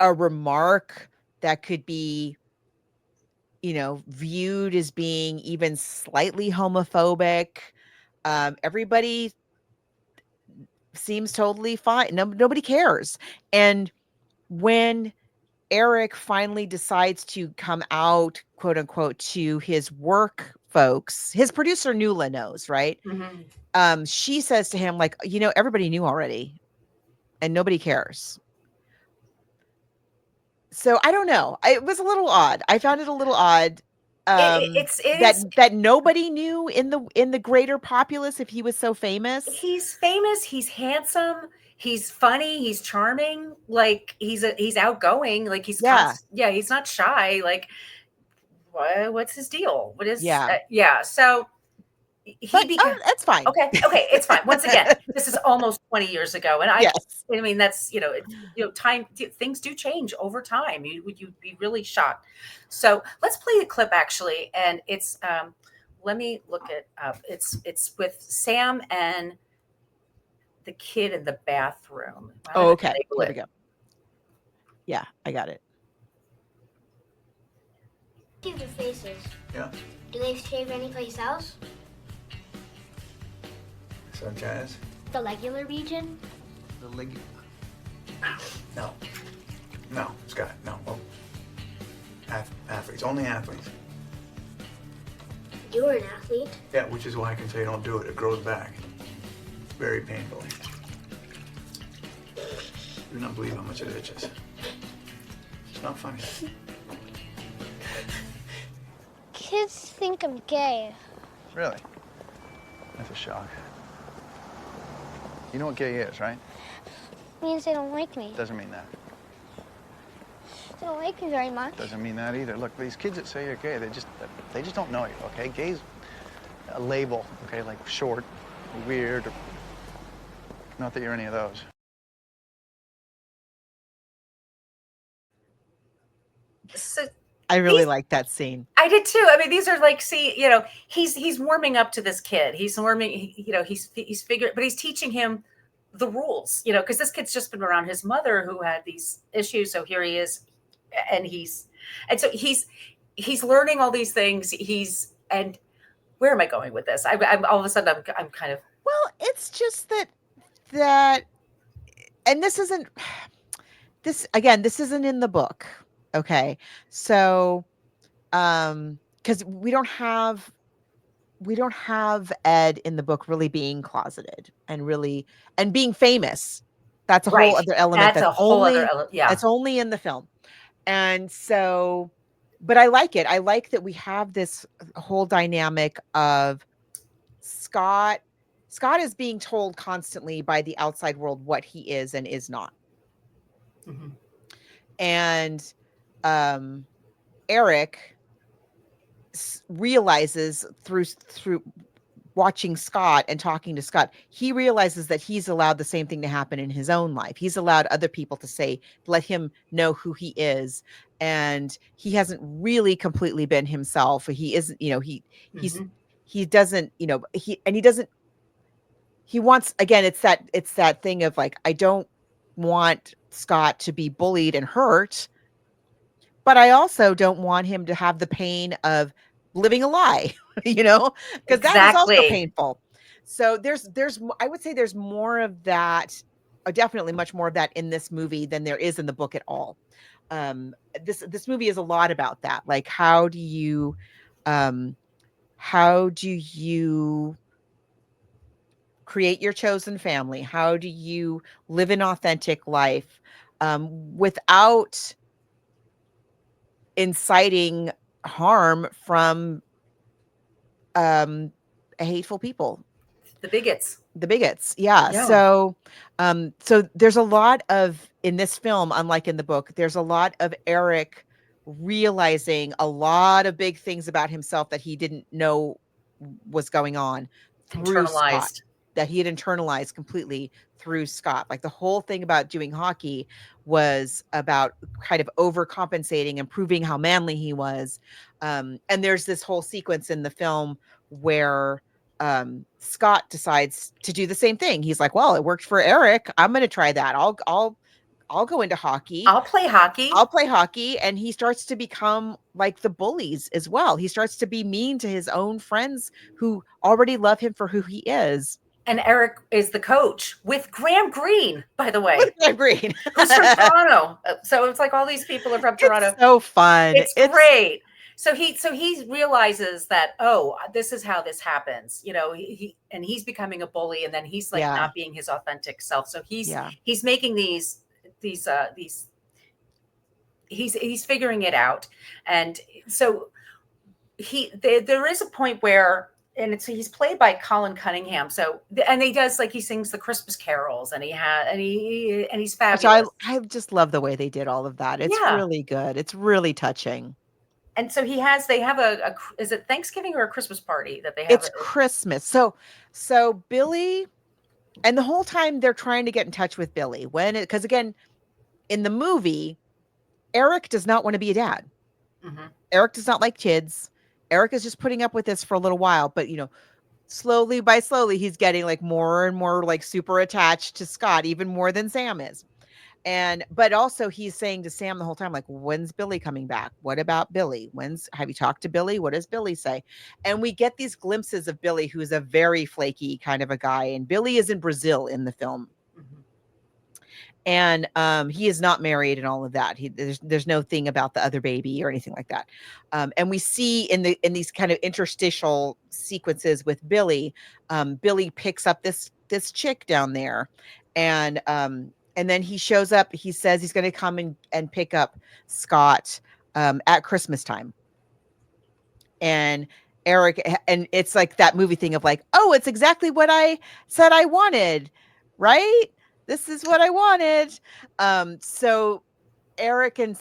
remark that could be, you know, viewed as being even slightly homophobic. Everybody seems totally fine. Nobody cares. And when Eric finally decides to come out, quote unquote, to his work folks, his producer Nuala knows, right? She says to him, like, you know, everybody knew already and nobody cares. So I don't know. It was a little odd. I found it a little odd. That nobody knew in the greater populace if he was so famous. He's famous. He's handsome. He's funny. He's charming. Like, he's outgoing. Like, he's he's not shy. Like, what's his deal? What is so that's fine. Okay, it's fine. Once again, this is almost 20 years ago, and I mean, that's time. Things do change over time. You'd be really shocked. So let's play the clip actually, and it's let me look it up. It's with Sam and the kid in the bathroom. Oh, okay. There we go. Yeah, I got it. Look at their faces. Yeah. Do they shave anyplace else? Such as? The regular region? The leg. No. No, Scott, no. Oh. Athletes, only athletes. You were an athlete. Yeah, which is why I can say don't do it. It grows back. Very painfully. You do not believe how much it itches. It's not funny. Kids think I'm gay. Really? That's a shock. You know what gay is, right? Means they don't like me. Doesn't mean that. They don't like me very much. Doesn't mean that either. Look, these kids that say you're gay, they just don't know you, okay? Gay's a label, okay? Like short, weird, or not that you're any of those. So I really like that scene. I did too. I mean, these are like, he's warming up to this kid. He's warming, he's figuring, but he's teaching him the rules, because this kid's just been around his mother who had these issues. So here he is, and so he's learning all these things. And where am I going with this? I'm all of a sudden I'm kind of. Well, it's just that, and this isn't in the book. Okay. So, cause we don't have Ed in the book really being closeted and being famous. That's a whole other element. That's only in the film. And so, but I like it. I like that we have this whole dynamic of Scott is being told constantly by the outside world what he is and is not. Mm-hmm. And Eric realizes through watching Scott and talking to Scott, he realizes that he's allowed the same thing to happen in his own life. He's allowed other people to let him know who he is. And he hasn't really completely been himself. He isn't, he doesn't, he wants, again, it's that thing of like, I don't want Scott to be bullied and hurt, but I also don't want him to have the pain of living a lie, because that is also painful. So I would say there's more of that, definitely much more of that in this movie than there is in the book at all. This movie is a lot about that. Like, how do you how do you create your chosen family? How do you live an authentic life without inciting harm from hateful people? The bigots. The bigots, yeah. Yeah. So there's a lot of, in this film, unlike in the book, there's a lot of Eric realizing a lot of big things about himself that he didn't know was going on through Scott, Internalized. that he had internalized completely through Scott. Like the whole thing about doing hockey was about kind of overcompensating and proving how manly he was. And there's this whole sequence in the film where Scott decides to do the same thing. He's like, well, it worked for Eric. I'm going to try that. I'll go into hockey. I'll play hockey. I'll play hockey. And he starts to become like the bullies as well. He starts to be mean to his own friends who already love him for who he is. And Eric is the coach with Graham Greene, by the way. With Graham Greene. Who's from Toronto. So it's like all these people are from Toronto. It's so fun. It's great. So he realizes that, oh, this is how this happens, you know, he's becoming a bully, and then he's like not being his authentic self. So he's making he's figuring it out. And so there is a point where, and he's played by Colin Cunningham. So, and he does, like, he sings the Christmas carols, and he's fabulous. I just love the way they did all of that. It's really good. It's really touching. And so they have a is it Thanksgiving or a Christmas party that they have? It's Christmas. So Billy, and the whole time they're trying to get in touch with Billy because again, in the movie, Eric does not want to be a dad. Mm-hmm. Eric does not like kids. Eric is just putting up with this for a little while, but slowly by slowly, he's getting like more and more like super attached to Scott, even more than Sam is. But also he's saying to Sam the whole time, like, when's Billy coming back? What about Billy? Have you talked to Billy? What does Billy say? And we get these glimpses of Billy, who's a very flaky kind of a guy. And Billy is in Brazil in the film. Mm-hmm. And he is not married and all of that. There's no thing about the other baby or anything like that. And we see in these kind of interstitial sequences with Billy, Billy picks up this chick down there, and then he shows up. He says he's going to come and pick up Scott at Christmas time. And Eric, and it's like that movie thing of like, oh, it's exactly what I said I wanted, right? This is what I wanted. So Eric and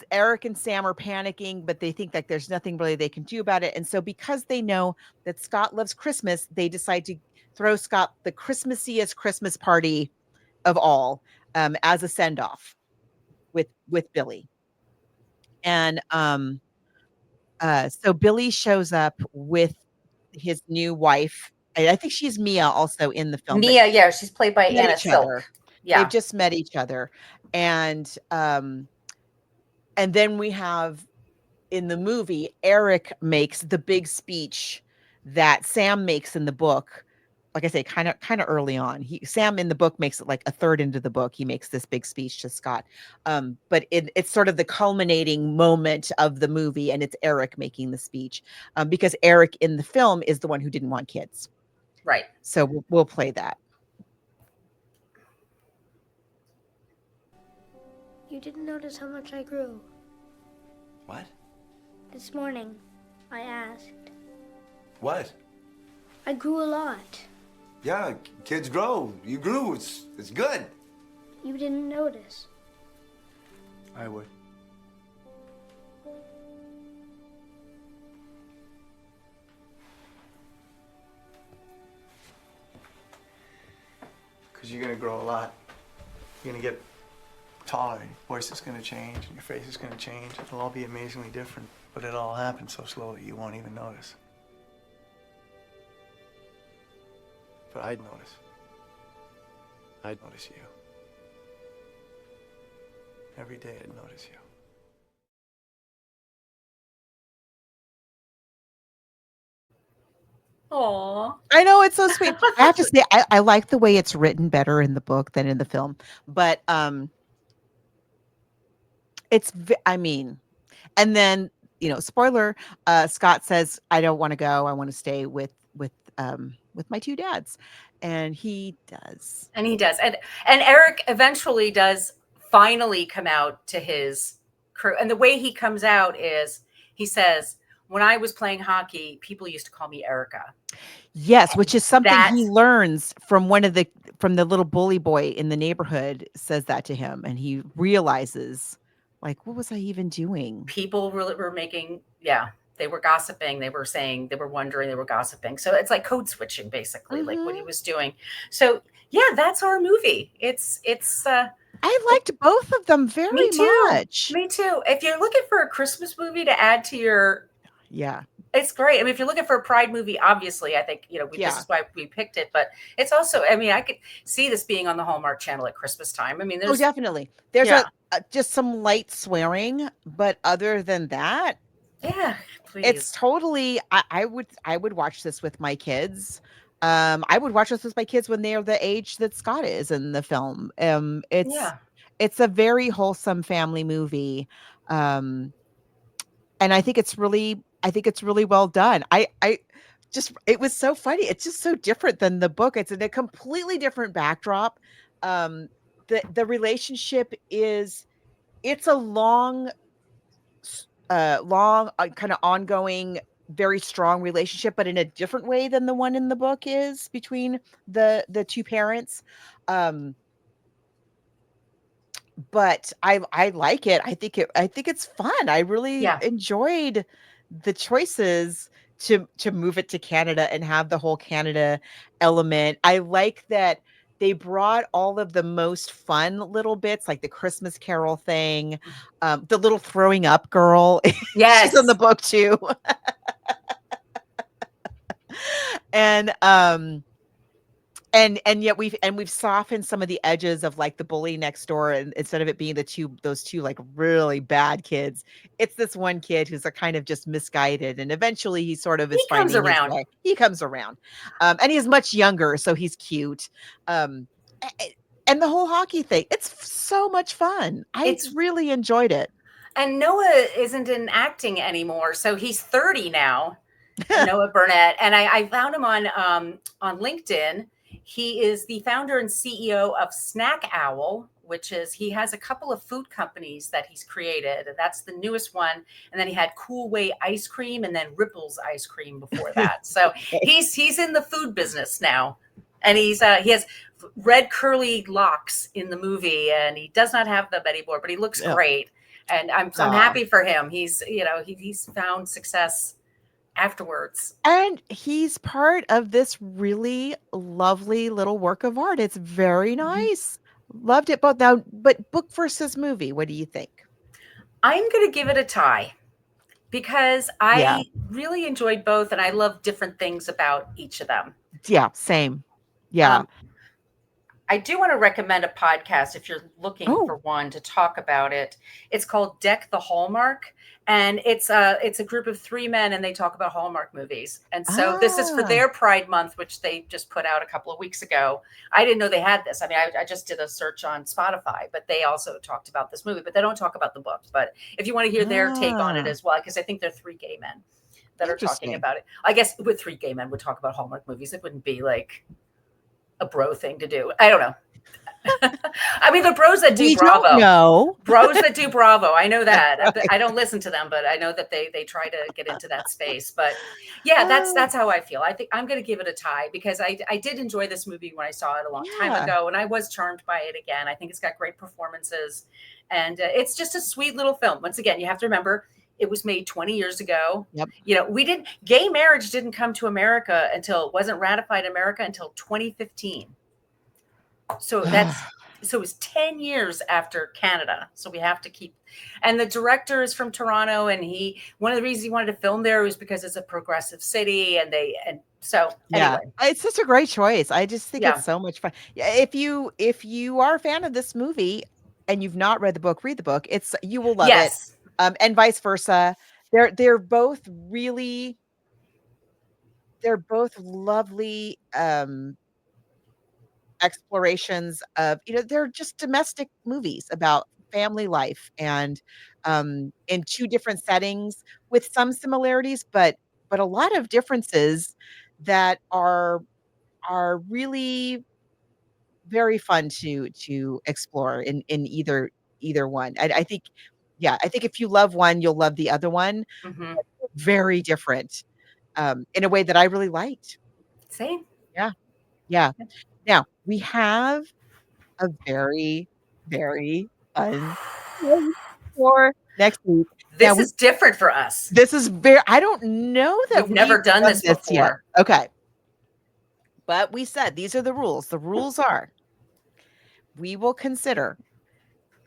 Sam are panicking, but they think like there's nothing really they can do about it. And so because they know that Scott loves Christmas, they decide to throw Scott the Christmassiest Christmas party of all, as a send-off with Billy. And so Billy shows up with his new wife. I think she's Mia also in the film. Mia, yeah, she's played by Anna Silk. Yeah. They've just met each other. And then we have in the movie, Eric makes the big speech that Sam makes in the book. Like I say, kind of early on. Sam in the book makes it like a third into the book. He makes this big speech to Scott. But it's sort of the culminating moment of the movie, and it's Eric making the speech because Eric in the film is the one who didn't want kids. Right. So we'll play that. You didn't notice how much I grew. What? This morning, I asked. What? I grew a lot. Yeah, kids grow. You grew. It's good. You didn't notice. I would. Because you're going to grow a lot. You're going to get taller. Your voice is going to change. And your face is going to change. It'll all be amazingly different. But it'll all happen so slowly you won't even notice. But I'd notice. I'd notice you. Every day I'd notice you. Aww. I know, it's so sweet. I have to say, I like the way it's written better in the book than in the film. But and then spoiler, Scott says, I don't want to go. I want to stay with my two dads. And he does. And he does. And Eric eventually does finally come out to his crew. And the way he comes out is he says, when I was playing hockey, people used to call me Erica. Yes, which is something That he learns from from the little bully boy in the neighborhood says that to him, and he realizes, like, what was I even doing? people really were making, yeah, they were gossiping. They were saying, they were wondering, they were gossiping. So it's like code switching, basically, like what he was doing. So yeah, that's our movie. I liked both of them very Me too. much. Me too. If you're looking for a Christmas movie to add to your, Yeah. it's great. I mean, if you're looking for a Pride movie, obviously, I think, this is why we picked it. But it's also, I mean, I could see this being on the Hallmark Channel at Christmas time. I mean, Oh, there's definitely. There's Yeah. just some light swearing, but other than that, yeah, it's please. totally. I would watch this with my kids. I would watch this with my kids when they're the age that Scott is in the film. Yeah. It's a very wholesome family movie, and I think it's really well done. I just it was so funny. It's just so different than the book. It's in a completely different backdrop. The relationship it's a long kind of ongoing, very strong relationship, but in a different way than the one in the book is between the two parents. But I like it. I think it's fun. I really Yeah. enjoyed the choices to move it to Canada and have the whole Canada element. I like that they brought all of the most fun little bits, like the Christmas Carol thing, the little throwing up girl. Yes. She's in the book too. And and yet we've softened some of the edges of like the bully next door, and instead of it being those two like really bad kids, it's this one kid who's a kind of just misguided, and eventually he sort of is He comes finding his around. way. He comes around, and he's much younger, so he's cute. And the whole hockey thing, it's so much fun. I really enjoyed it. And Noah isn't in acting anymore, so he's 30 now. Noah Bernett, and I found him on LinkedIn. He is the founder and CEO of Snack Owl, which is he has a couple of food companies that he's created, and that's the newest one. And then he had Cool Way ice cream, and then Ripples ice cream before that. So he's in the food business now, and he has red curly locks in the movie, and he does not have them anymore, but he looks great, and I'm happy for him. He's he's found success afterwards. And he's part of this really lovely little work of art. It's very nice. Loved it both. Now, but book versus movie, what do you think? I'm going to give it a tie because I really enjoyed both, and I love different things about each of them. Yeah, same. Yeah. I do want to recommend a podcast if you're looking for one to talk about it. It's called Deck the Hallmark, and it's a group of 3 men, and they talk about Hallmark movies. And so this is for their Pride Month, which they just put out a couple of weeks ago. I didn't know they had this. I mean, I just did a search on Spotify, but they also talked about this movie, but they don't talk about the book. But if you want to hear their take on it as well, because I think they're 3 gay men that are talking about it. I guess with 3 gay men would talk about Hallmark movies. It wouldn't be like a bro thing to do. I don't know. I mean, the bros that do Bravo. No. Bros that do Bravo. I know that. I don't listen to them, but I know that they try to get into that space. But yeah, that's how I feel. I think I'm going to give it a tie because I did enjoy this movie when I saw it a long time ago, and I was charmed by it again. I think it's got great performances, and it's just a sweet little film. Once again, you have to remember, it was made 20 years ago. Yep. Gay marriage didn't come to America it wasn't ratified in America until 2015. So it was 10 years after Canada. So we have to and the director is from Toronto, and one of the reasons he wanted to film there was because it's a progressive city, and so anyway. It's such a great choice. I just think it's so much fun. If you are a fan of this movie and you've not read the book, read the book. You will love it. And vice versa. They're both lovely explorations of, they're just domestic movies about family life, and in two different settings with some similarities, but a lot of differences that are really very fun to explore in either one. I think, yeah, I think if you love one, you'll love the other one. Hmm. Very different, in a way that I really liked. Same. Yeah, yeah. Now, we have a very, very fun show for next week. Now This is different for us. this is very I don't know that We've never done this yet. before. Okay. But we said these are the rules. The rules are we will consider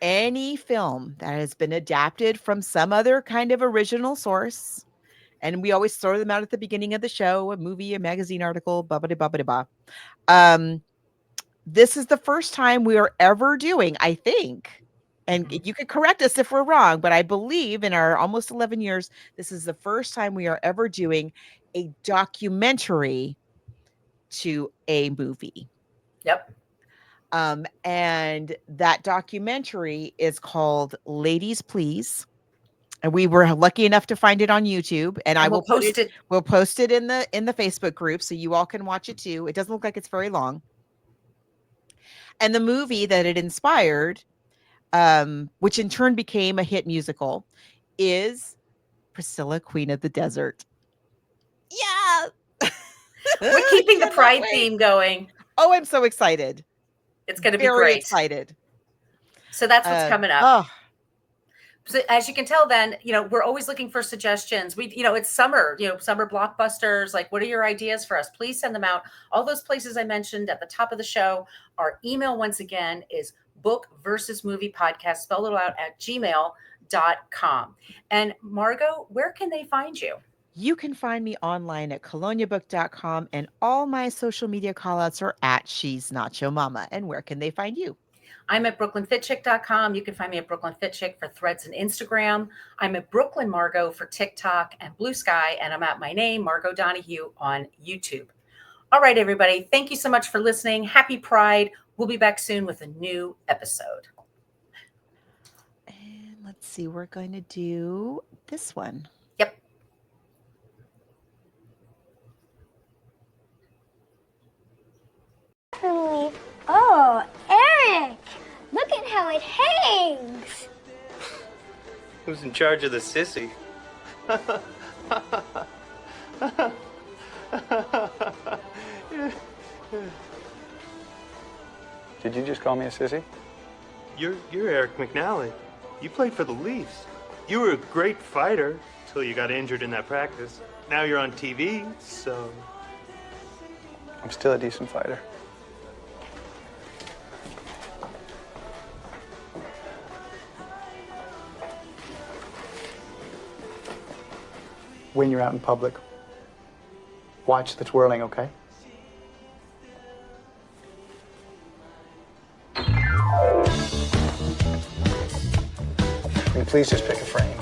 any film that has been adapted from some other kind of original source. And we always throw them out at the beginning of the show, a movie, a magazine article, blah, blah, blah, blah, blah. This is the first time we are ever doing, I think, and you could correct us if we're wrong, but I believe in our almost 11 years, this is the first time we are ever doing a documentary to a movie. Yep. And that documentary is called Ladies Please. And we were lucky enough to find it on YouTube, and I will post it. We'll post it in the Facebook group so you all can watch it too. It doesn't look like it's very long. And the movie that it inspired, which in turn became a hit musical, is Priscilla, Queen of the Desert. Yeah. We're keeping the Pride theme going. Oh, I'm so excited. It's going to be Very great. excited. So that's what's coming up. Oh. So as you can tell, then, we're always looking for suggestions. It's summer, summer blockbusters. Like, what are your ideas for us? Please send them out. All those places I mentioned at the top of the show. Our email, once again, is bookversusmoviepodcast, spell it out, at gmail.com. And Margot, where can they find you? You can find me online at coloniabook.com, and all my social media callouts are at She's Not Your Mama. And where can they find you? I'm at brooklynfitchick.com. You can find me at brooklynfitchick for Threads and Instagram. I'm at Brooklyn Margot for TikTok and Blue Sky, and I'm at my name, Margot Donahue, on YouTube. All right, everybody. Thank you so much for listening. Happy Pride. We'll be back soon with a new episode. And let's see, we're going to do this one. Yep. Oh, Eric! Look at how it hangs! Who's in charge of the sissy? Did you just call me a sissy? You're Eric McNally. You played for the Leafs. You were a great fighter till you got injured in that practice. Now you're on TV, so... I'm still a decent fighter. When you're out in public, watch the twirling, okay? Will you please just pick a frame?